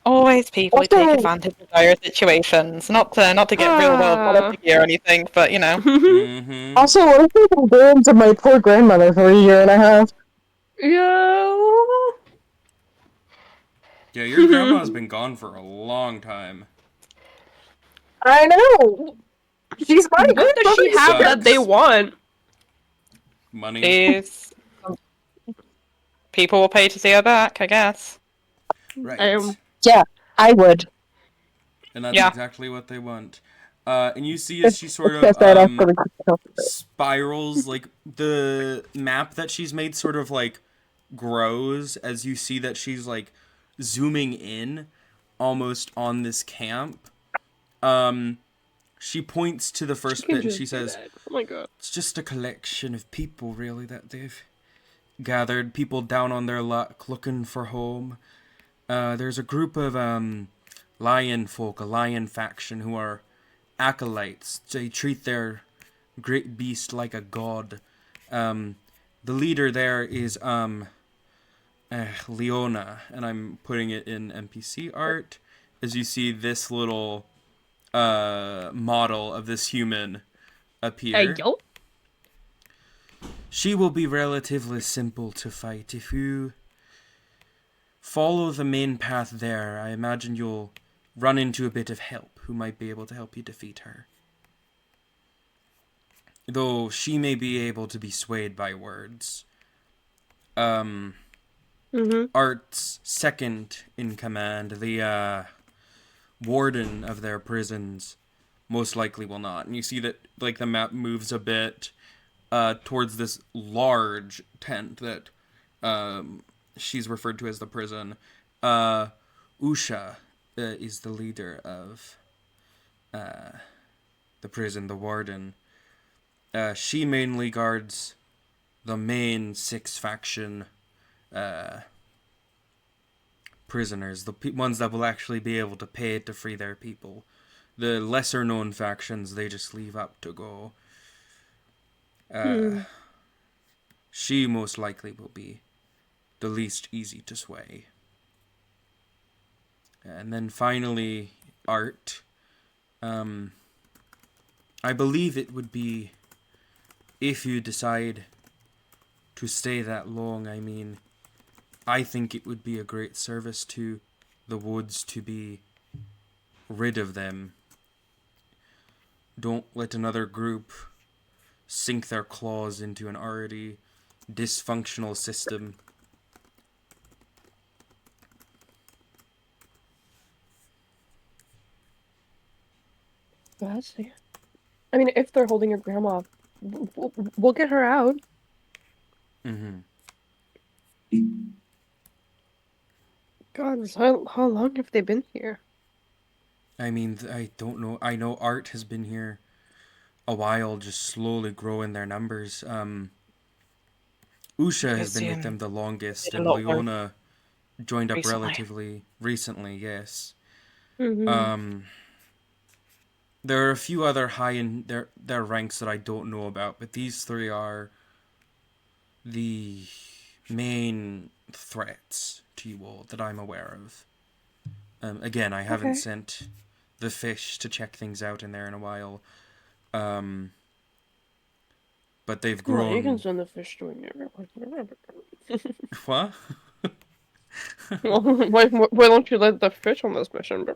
Always people who take Also- advantage of dire situations. Not to get real world politics or anything, but you know. Mm-hmm. Also, what have you been doing to my poor grandmother for a year and a half? Yeah. Yeah, your grandma's been gone for a long time. I know! She's my What does she have that they Sucks. want? Money. Is people will pay to see her back, I guess. Right. Yeah, I would. And that's Yeah. exactly what they want. And you see as she sort It's just that of after the- spirals, like the map that she's made sort of like grows as you see that she's like zooming in almost on this camp. She points to the first bit and she says, "Oh my god, it's just a collection of people really that they've gathered, people down on their luck looking for home. There's a group of lion folk, a lion faction who are acolytes. They treat their great beast like a god. The leader there is Leona, and I'm putting it in NPC art as you see this little model of this human appear. hey yo." She will be relatively simple to fight. If you follow the main path there, I imagine you'll run into a bit of help who might be able to help you defeat her. Though she may be able to be swayed by words. Art's second in command, the warden of their prisons, most likely will not. And you see that like the map moves a bit towards this large tent that she's referred to as the prison. Usha is the leader of the prison, the warden. She mainly guards the main 6 faction prisoners, the ones that will actually be able to pay to free their people. The lesser known factions, they just leave up to go she most likely will be the least easy to sway. And then finally, Art. I believe it would be, if you decide to stay that long, I mean, I think it would be a great service to the woods to be rid of them. Don't let another group sink their claws into an already dysfunctional system. I see. I mean, if they're holding your grandma, we'll get her out. Mm-hmm. God, how long have they been here? I mean, I don't know. I know Art has been here a while, just slowly growing their numbers. Usha has been with them the longest, and Leona joined up relatively recently, yes. Mm-hmm. There are a few other high in their ranks that I don't know about, but these three are the main threats to you all that I'm aware of. Again, I haven't sent the fish to check things out in there in a while. But they've grown. Well, you can send the fish to me. What? Well, why don't you let the fish on this mission? Why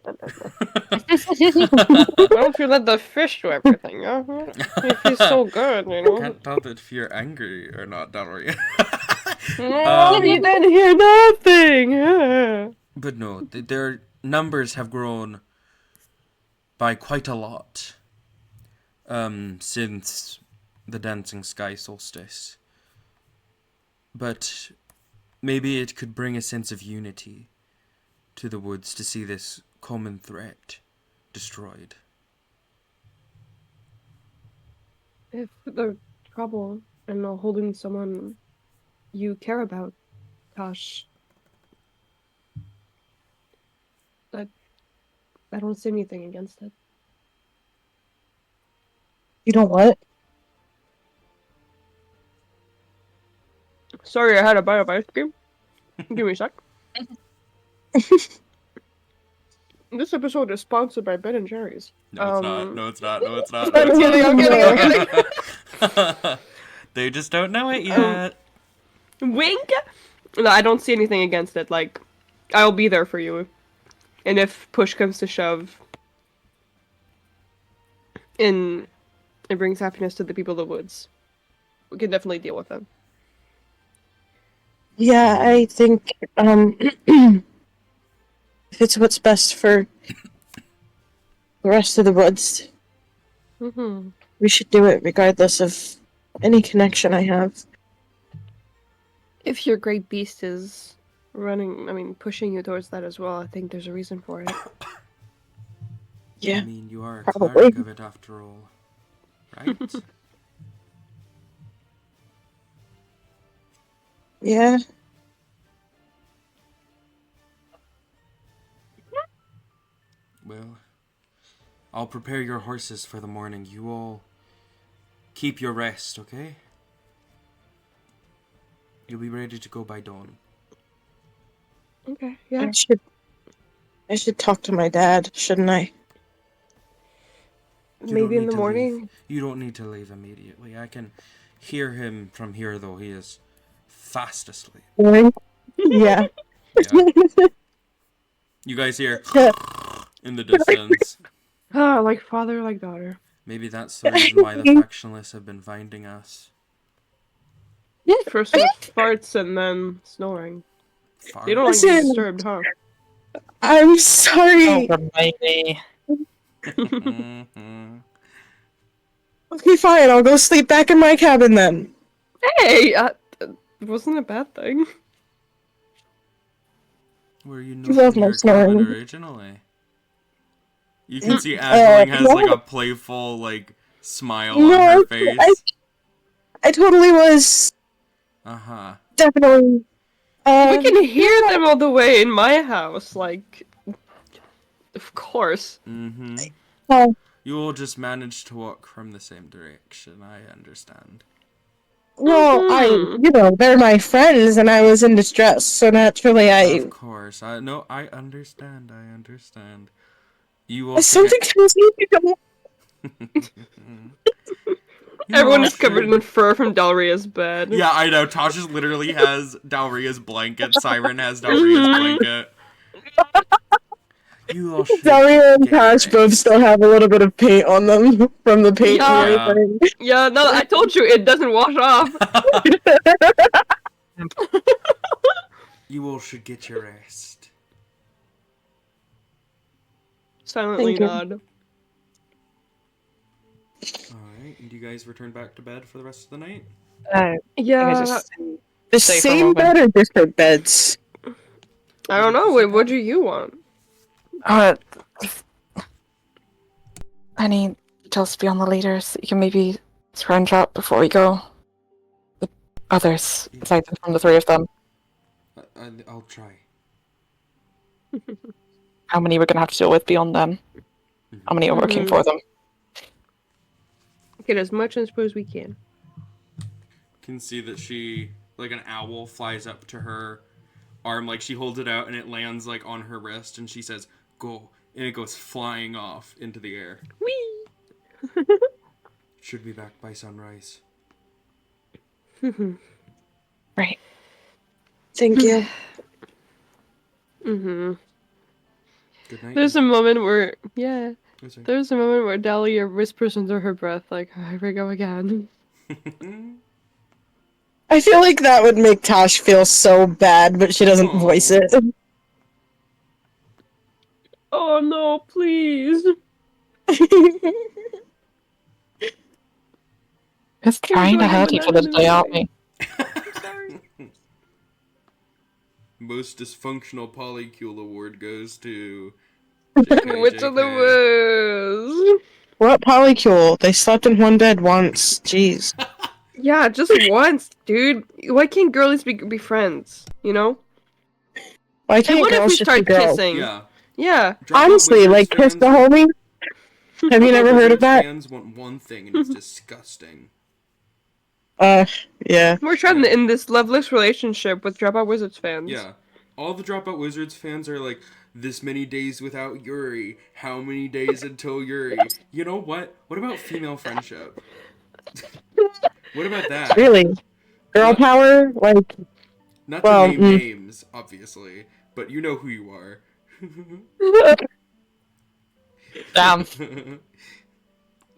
don't you let the fish do everything? If he's so good, you know. Can't tell if you're angry or not, Dalhria. You didn't hear nothing. But no, their numbers have grown by quite a lot since the Dancing Sky Solstice. But maybe it could bring a sense of unity to the woods to see this common threat destroyed. If the trouble and holding someone you care about, Tosh, I don't see anything against it. You don't what? Sorry, I had a bite of ice cream. Give me a sec. This episode is sponsored by Ben and Jerry's. No, it's not. No, it's not. No, it's not. I'm kidding, I'm kidding. They just don't know it yet. Wink? No, I don't see anything against it. Like, I'll be there for you. And if push comes to shove, and it brings happiness to the people of the woods, we can definitely deal with them. Yeah, I think if it's what's best for the rest of the woods, Mm-hmm. we should do it regardless of any connection I have. If your great beast is pushing you towards that as well, I think there's a reason for it. Yeah, I mean, you are a probably. cleric of it after all, right? Yeah. Well, I'll prepare your horses for the morning. You all keep your rest, okay? You'll be ready to go by dawn. Okay, yeah. I should talk to my dad, shouldn't I? Maybe in the morning. You don't need to leave immediately. I can hear him from here, though he is fast asleep. Yeah. Yeah. You guys hear in the distance. Ah, like father, like daughter. Maybe that's the reason why the factionalists have been finding us. First with farts and then snoring. Farts. They don't like to be disturbed, huh? I'm sorry. Mhm. Okay, fine. I'll go sleep back in my cabin then. Hey, it wasn't a bad thing. Were you You love not in my your cabin snoring. originally? You can see Adeline has like a playful smile on her face. I totally was. Uh-huh. Definitely. We can hear them all the way in my house, like... Of course. Mm-hmm. Oh, You all just managed to walk from the same direction, I understand. Well, they're my friends, and I was in distress, so naturally Of course. I understand. I understand. You will Something tells me you don't. Everyone is covered in fur from Dalhria's bed. Yeah, I know. Tosh literally has Dalhria's blanket. Syren has Dalhria's blanket. You all should Dalhria and get your Tosh both rest. still have a little bit of paint on them from the paint Yeah. and everything. Yeah, no, I told you it doesn't wash off. You all should get your rest. Silently Thank you. nod. Alright, and do you guys return back to bed for the rest of the night? Yeah, The Stay for a same moment. bed or different beds? I don't know. What do you want? Any details beyond the leaders that you can maybe scrounge up before we go? The others, aside from the three of them. I'll try. How many we're gonna have to deal with beyond them? How many are working for them? Get as much info as we can. Can see that she, like an owl, flies up to her arm, like she holds it out and it lands like on her wrist, and she says, "Go," and it goes flying off into the air. Whee! Should be back by sunrise. Right. Thank you. Mhm. Good night. There's a moment where, Oh, sorry. there's a moment where Dalhria whispers under her breath, like, "Here we go again." I feel like that would make Tosh feel so bad, but she doesn't voice it. Oh no, please! Just trying to hurt each other today, aren't we? Most dysfunctional polycule award goes to Which of the worst? What polycule? They slept in one bed once. Jeez. Yeah, just once, dude. Why can't girlies be friends? You know? Why And can't what if we girls just be start girls? kissing? Yeah. Yeah. Dropout Honestly, Wizards like, kiss fans- the homie? Have you Dropout never heard of Wizards that? Fans want one thing, and it's disgusting. Yeah. We're trying to end this loveless relationship with Dropout Wizards fans. Yeah. All the Dropout Wizards fans are like, this many days without Yuri. How many days until Yuri? You know what? What about female friendship? What about that? Really? Girl What? power? Like, Not Well, to name names, obviously, but you know who you are. Damn.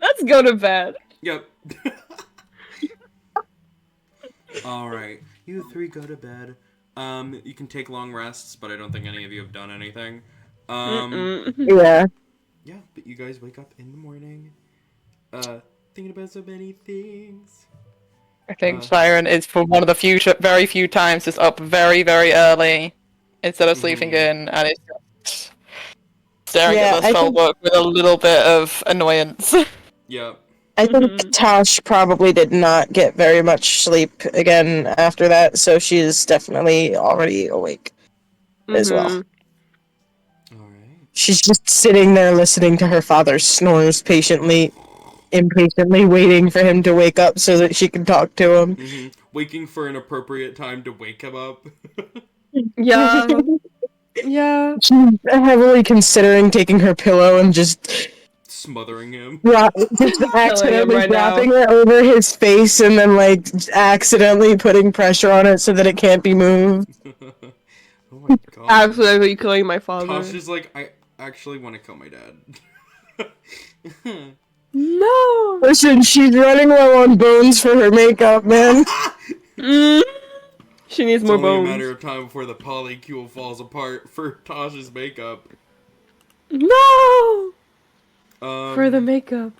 Let's go to bed. Yep. Alright. You three go to bed. You can take long rests, but I don't think any of you have done anything. yeah. Yeah, but you guys wake up in the morning, thinking about so many things. I think Syren is for one of the very few times just up very, very early instead of sleeping in, and it's just staring Yeah, at the I spell think- book with a little bit of annoyance. Yep. I think Tosh probably did not get very much sleep again after that, so she is definitely already awake as well. Alright. She's just sitting there listening to her father snores impatiently waiting for him to wake up so that she can talk to him. Waking for an appropriate time to wake him up. Yeah. Yeah. She's heavily considering taking her pillow and just Smothering him. just accidentally right now. wrapping it over his face and then like accidentally putting pressure on it so that it can't be moved. Oh my god. Absolutely killing my father. Tosh is like, I actually want to kill my dad. No. Listen, she's running low on bones for her makeup, man. She needs It's more only bones. a matter of time before the polycule falls apart for Tosh's makeup. No. For the makeup.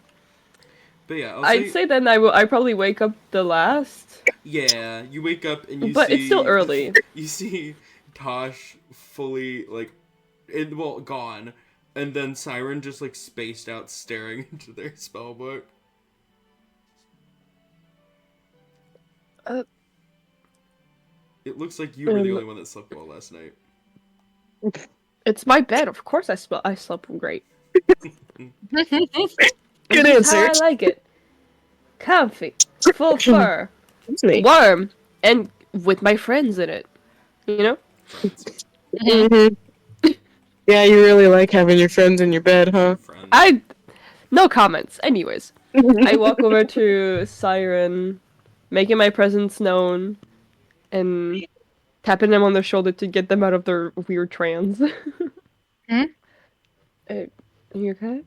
But yeah, I'd say then I probably wake up the last. Yeah, you wake up and you But see... it's still early. You see Tosh fully, like, gone. And then Syren just, like, spaced out staring into their spellbook. It looks like you were the only one that slept well last night. It's my bed. Of course I slept great. Good This is answer. how I like it. Comfy. Full fur. me. warm and with my friends in it. You know? Friends. Mhm. Yeah, you really like having your friends in your bed, huh? Friends. No comments. Anyways, I walk over to Syren, making my presence known, and tapping them on their shoulder to get them out of their weird trance. Hmm? Are you okay?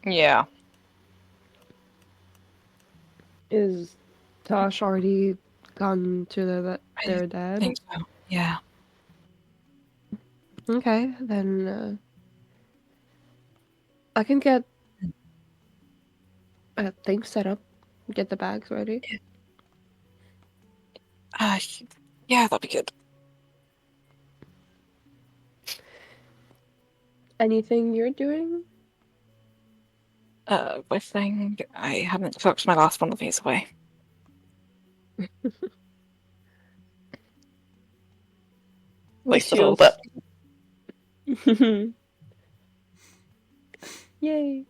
Yeah. Is Tosh already gone to their I dad? think so. Yeah. Okay, then I can get things set up, get the bags ready. Uh, yeah, that'd be good. Anything you're doing? Whistling. I haven't cooked my last one of these away. At least a little bit. Yay!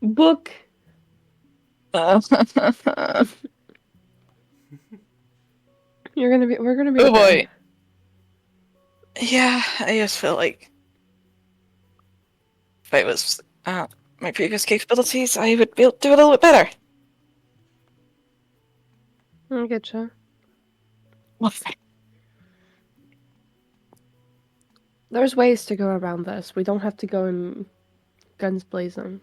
Book. Oh We're gonna be boy. okay. Yeah, I just feel like if I was at my previous capabilities, I would be able to do it a little bit better. I getcha. Well, There's ways to go around this. We don't have to go in guns blazing.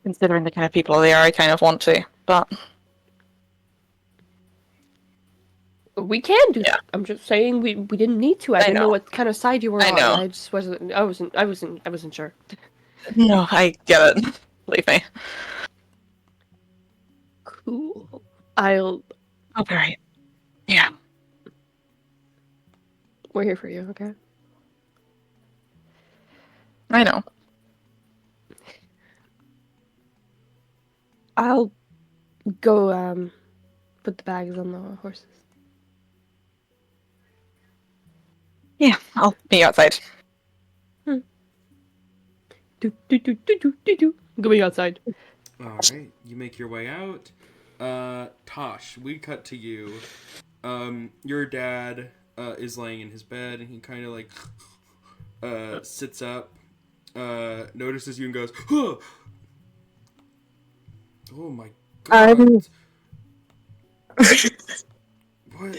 considering the kind of people they are, I kind of want to, but We can do Yeah. that. I'm just saying we didn't need to. I I didn't know know. what kind of side you were I on. know. I just I wasn't sure. no, I get it. Believe me. Cool. I'll I'll be right. Yeah. we're here for you, okay? I know. I'll go put the bags on the horses. Yeah, I'll meet you outside. Do. Going outside. All right, you make your way out. Tosh, we cut to you. Your dad is laying in his bed, and he kind of like sits up, notices you, and goes, "Huh! Oh my god! I'm What,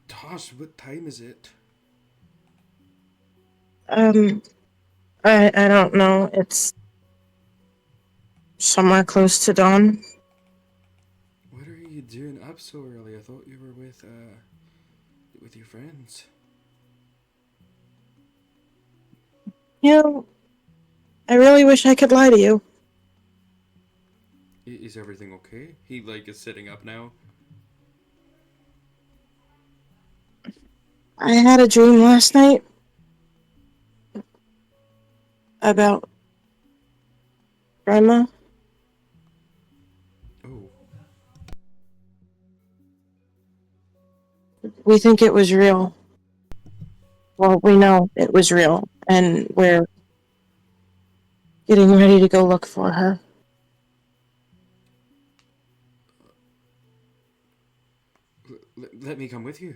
Tosh? What time is it?" um I don't know. It's somewhere close to dawn. What are you doing up so early? I thought you were with your friends. You know, I really wish I could lie to you. Is everything okay? He like is sitting up now. I had a dream last night about Grandma. Oh, We think it was real. Well, we know it was real, and we're getting ready to go look for her. let me come with you.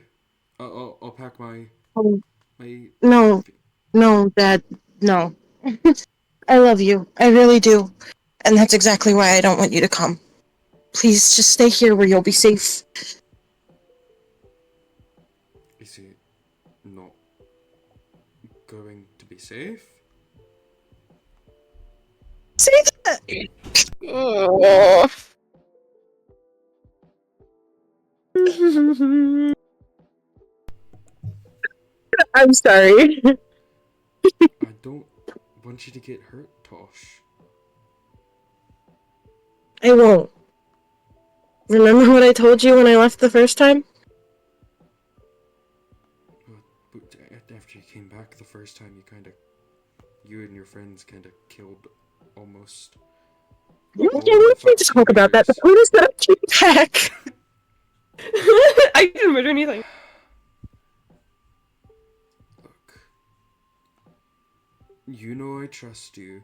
I'll pack my Oh, my. no, Dad, no. I love you. I really do. And that's exactly why I don't want you to come. Please, just stay here where you'll be safe. Is it not going to be safe? Say that! Oh. I'm sorry. I don't want you to get hurt, Tosh. I won't. Remember what I told you when I left the first time? But after you came back the first time, you and your friends kind of killed almost. Yeah, all we of the need to talk about that. The invaders. point is that I came back. I didn't murder anything. Look, you know I trust you.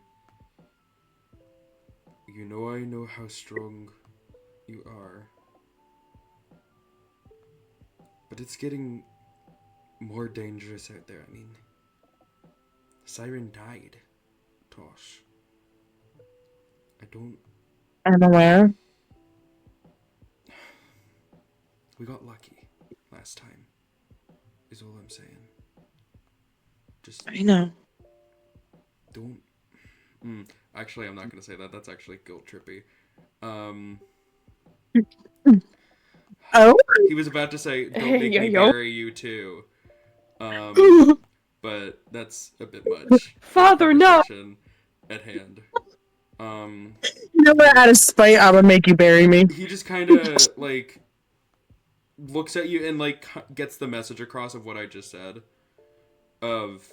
You know I know how strong You are. But it's getting more dangerous out there. I mean, Syren died, Tosh. I don't... I'm aware. We got lucky last time, is all I'm saying. Just I know. don't... Actually, I'm not going to say that. That's actually guilt trippy. Oh? He was about to say, don't make Yo, me yo. bury you too. But that's a bit much. For the Father, no! conversation at hand. You know what? Out of spite, I'm gonna make you bury me. He just kind of, like, looks at you and, like, gets the message across of what I just said. Of,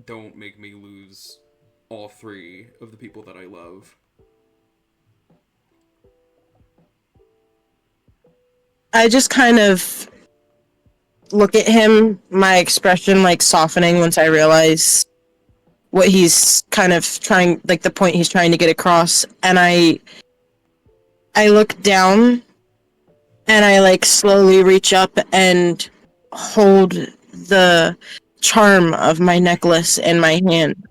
don't make me lose all three of the people that I love. I just kind of look at him, my expression, like, softening once I realize what he's kind of trying, like, the point he's trying to get across, and I look down, and I, like, slowly reach up and hold the charm of my necklace in my hand.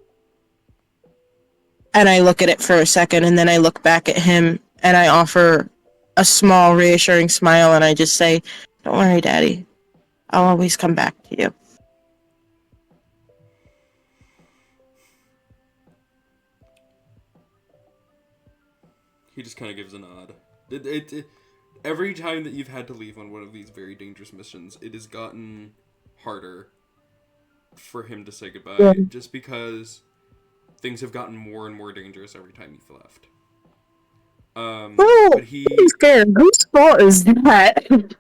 And I look at it for a second, and then I look back at him, and I offer a small, reassuring smile, and I just say, "Don't worry, Daddy. I'll always come back to you." He just kind of gives a nod. Every time that you've had to leave on one of these very dangerous missions, it has gotten harder for him to say goodbye, Yeah. just because things have gotten more and more dangerous every time you've left. Oh, But he... he's scared. Whose fault is that?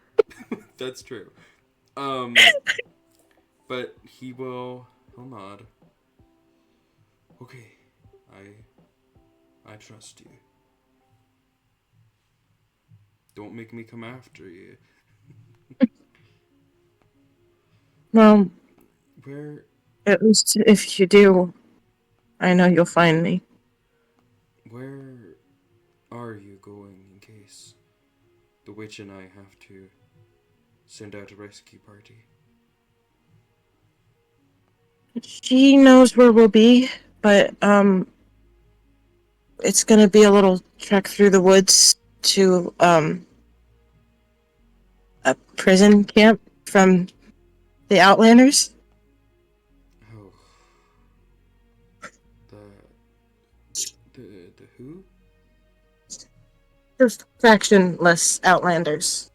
That's true. But he'll nod. Okay, I trust you. Don't make me come after you. Well, Where at least if you do, I know you'll find me. Where are you going in case the witch and I have to send out a rescue party? She knows where we'll be, but it's gonna be a little trek through the woods to a prison camp from the Outlanders. Oh. The who? The factionless Outlanders.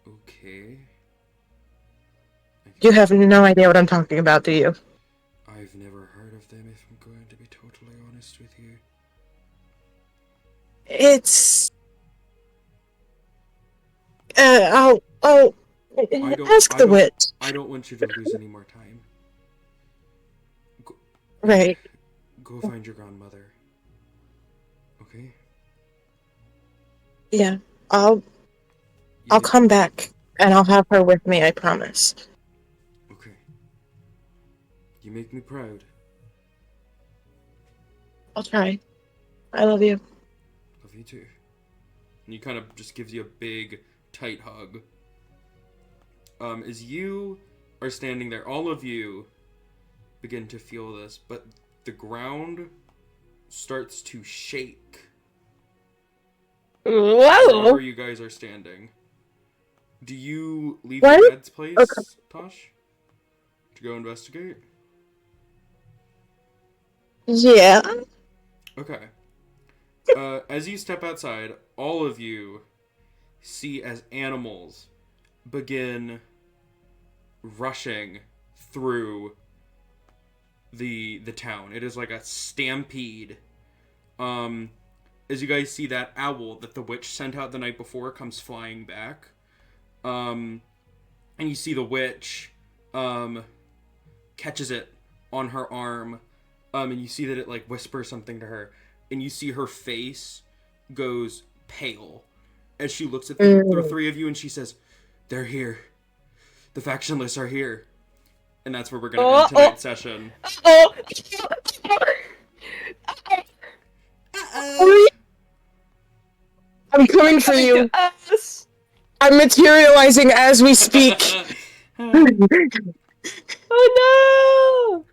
Okay. You have no idea what I'm talking about, do you? I've never heard of them, if I'm going to be totally honest with you. It's I'll ask the witch. I don't want you to lose any more time. Right. Go find your grandmother. Okay? Yeah. I'll You- come back and I'll have her with me, I promise. Okay. You make me proud. I'll try. I love you. Love you too. And he kind of just gives you a big, tight hug. As you are standing there, all of you begin to feel this, but the ground starts to shake. Whoa! Wherever you guys are standing. Do you leave What? your dad's place, Okay. Tosh? To go investigate? Yeah. Okay. As you step outside, all of you see as animals begin rushing through the town. It is like a stampede. As you guys see that owl that the witch sent out the night before comes flying back. And you see the witch catches it on her arm. And you see that it like whispers something to her. And you see her face goes pale as she looks at the three of you and she says, "They're here. The factionless are here." And that's where we're going to end tonight's session. Oh! I'm coming for Coming you. to us. I'm materializing as we speak. Oh no!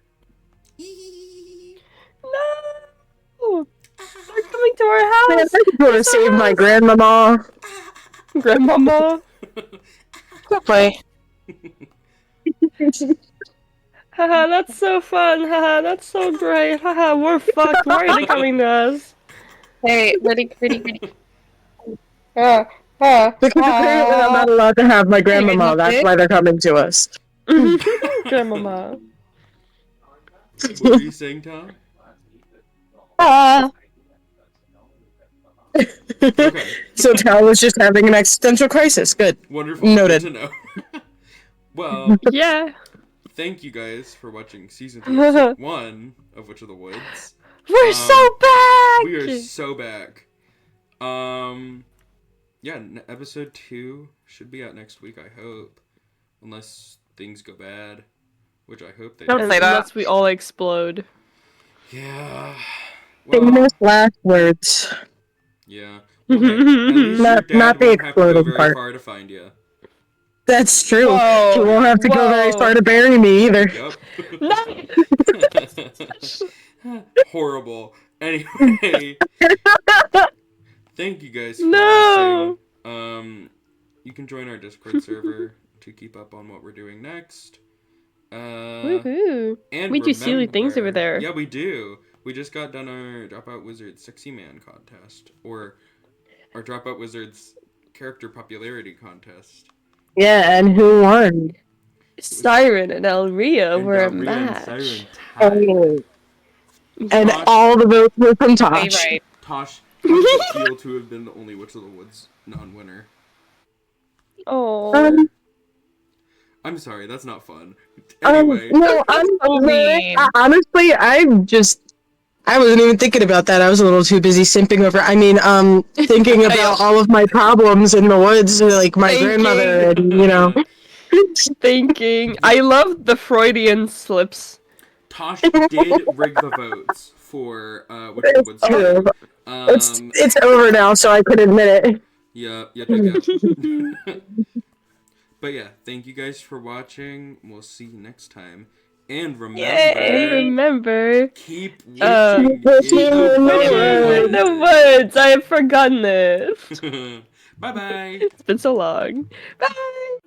No! They're coming to our Man, I house. just want to save my grandmama. Grandmama. Quickly. Haha, that's so fun. Haha, that's so great. Haha, we're fucked. Why are they coming to us? Hey, ready. Because apparently I'm not allowed to have my grandmama. That's why they're coming to us. Grandmama. What were you saying, Tom? Okay. So Tal was just having an existential crisis. Good. Wonderful. Noted. Good to know. Well, Yeah. thank you guys for watching season 3, episode 1 of Witch of the Woods. We're so back! We are so back. Yeah, episode 2 should be out next week, I hope. Unless things go bad, which I hope they Don't do. say that. Unless we all explode. Yeah. Well, Famous last words. yeah. Well, hey, at least your Not- dad not the won't have to go exploding very part. far to find you. That's true. Whoa. You won't have to go very Whoa. far to bury me either. Yep. Horrible. Anyway, thank you guys for No. watching. You can join our Discord server to keep up on what we're doing next. Woohoo. And We do silly things over remember- there. Yeah, we do. We just got done our Dropout Wizards Sexy Man contest, or our Dropout Wizards character popularity contest. Yeah, and who won? Syren and Dalhria And were a Dalhria and match. Syren tied. And Tosh- all the votes were from Tosh. Right. Tosh, how does it feel to have been the only Witch of the Woods non-winner? Oh. I'm sorry, that's not fun. Anyway, No, honestly, I wasn't even thinking about that. I was a little too busy simping over. Thinking about all of my problems in the woods, like my grandmother, and Thinking. I love the Freudian slips. Tosh did rig the votes for Witch of the Woods. true. 2. It's over now, so I could admit it. Yeah. But yeah, thank you guys for watching. We'll see you next time. And remember, And remember, keep witching Witching in the in the woods. I have forgotten this. Bye bye. It's been so long. Bye.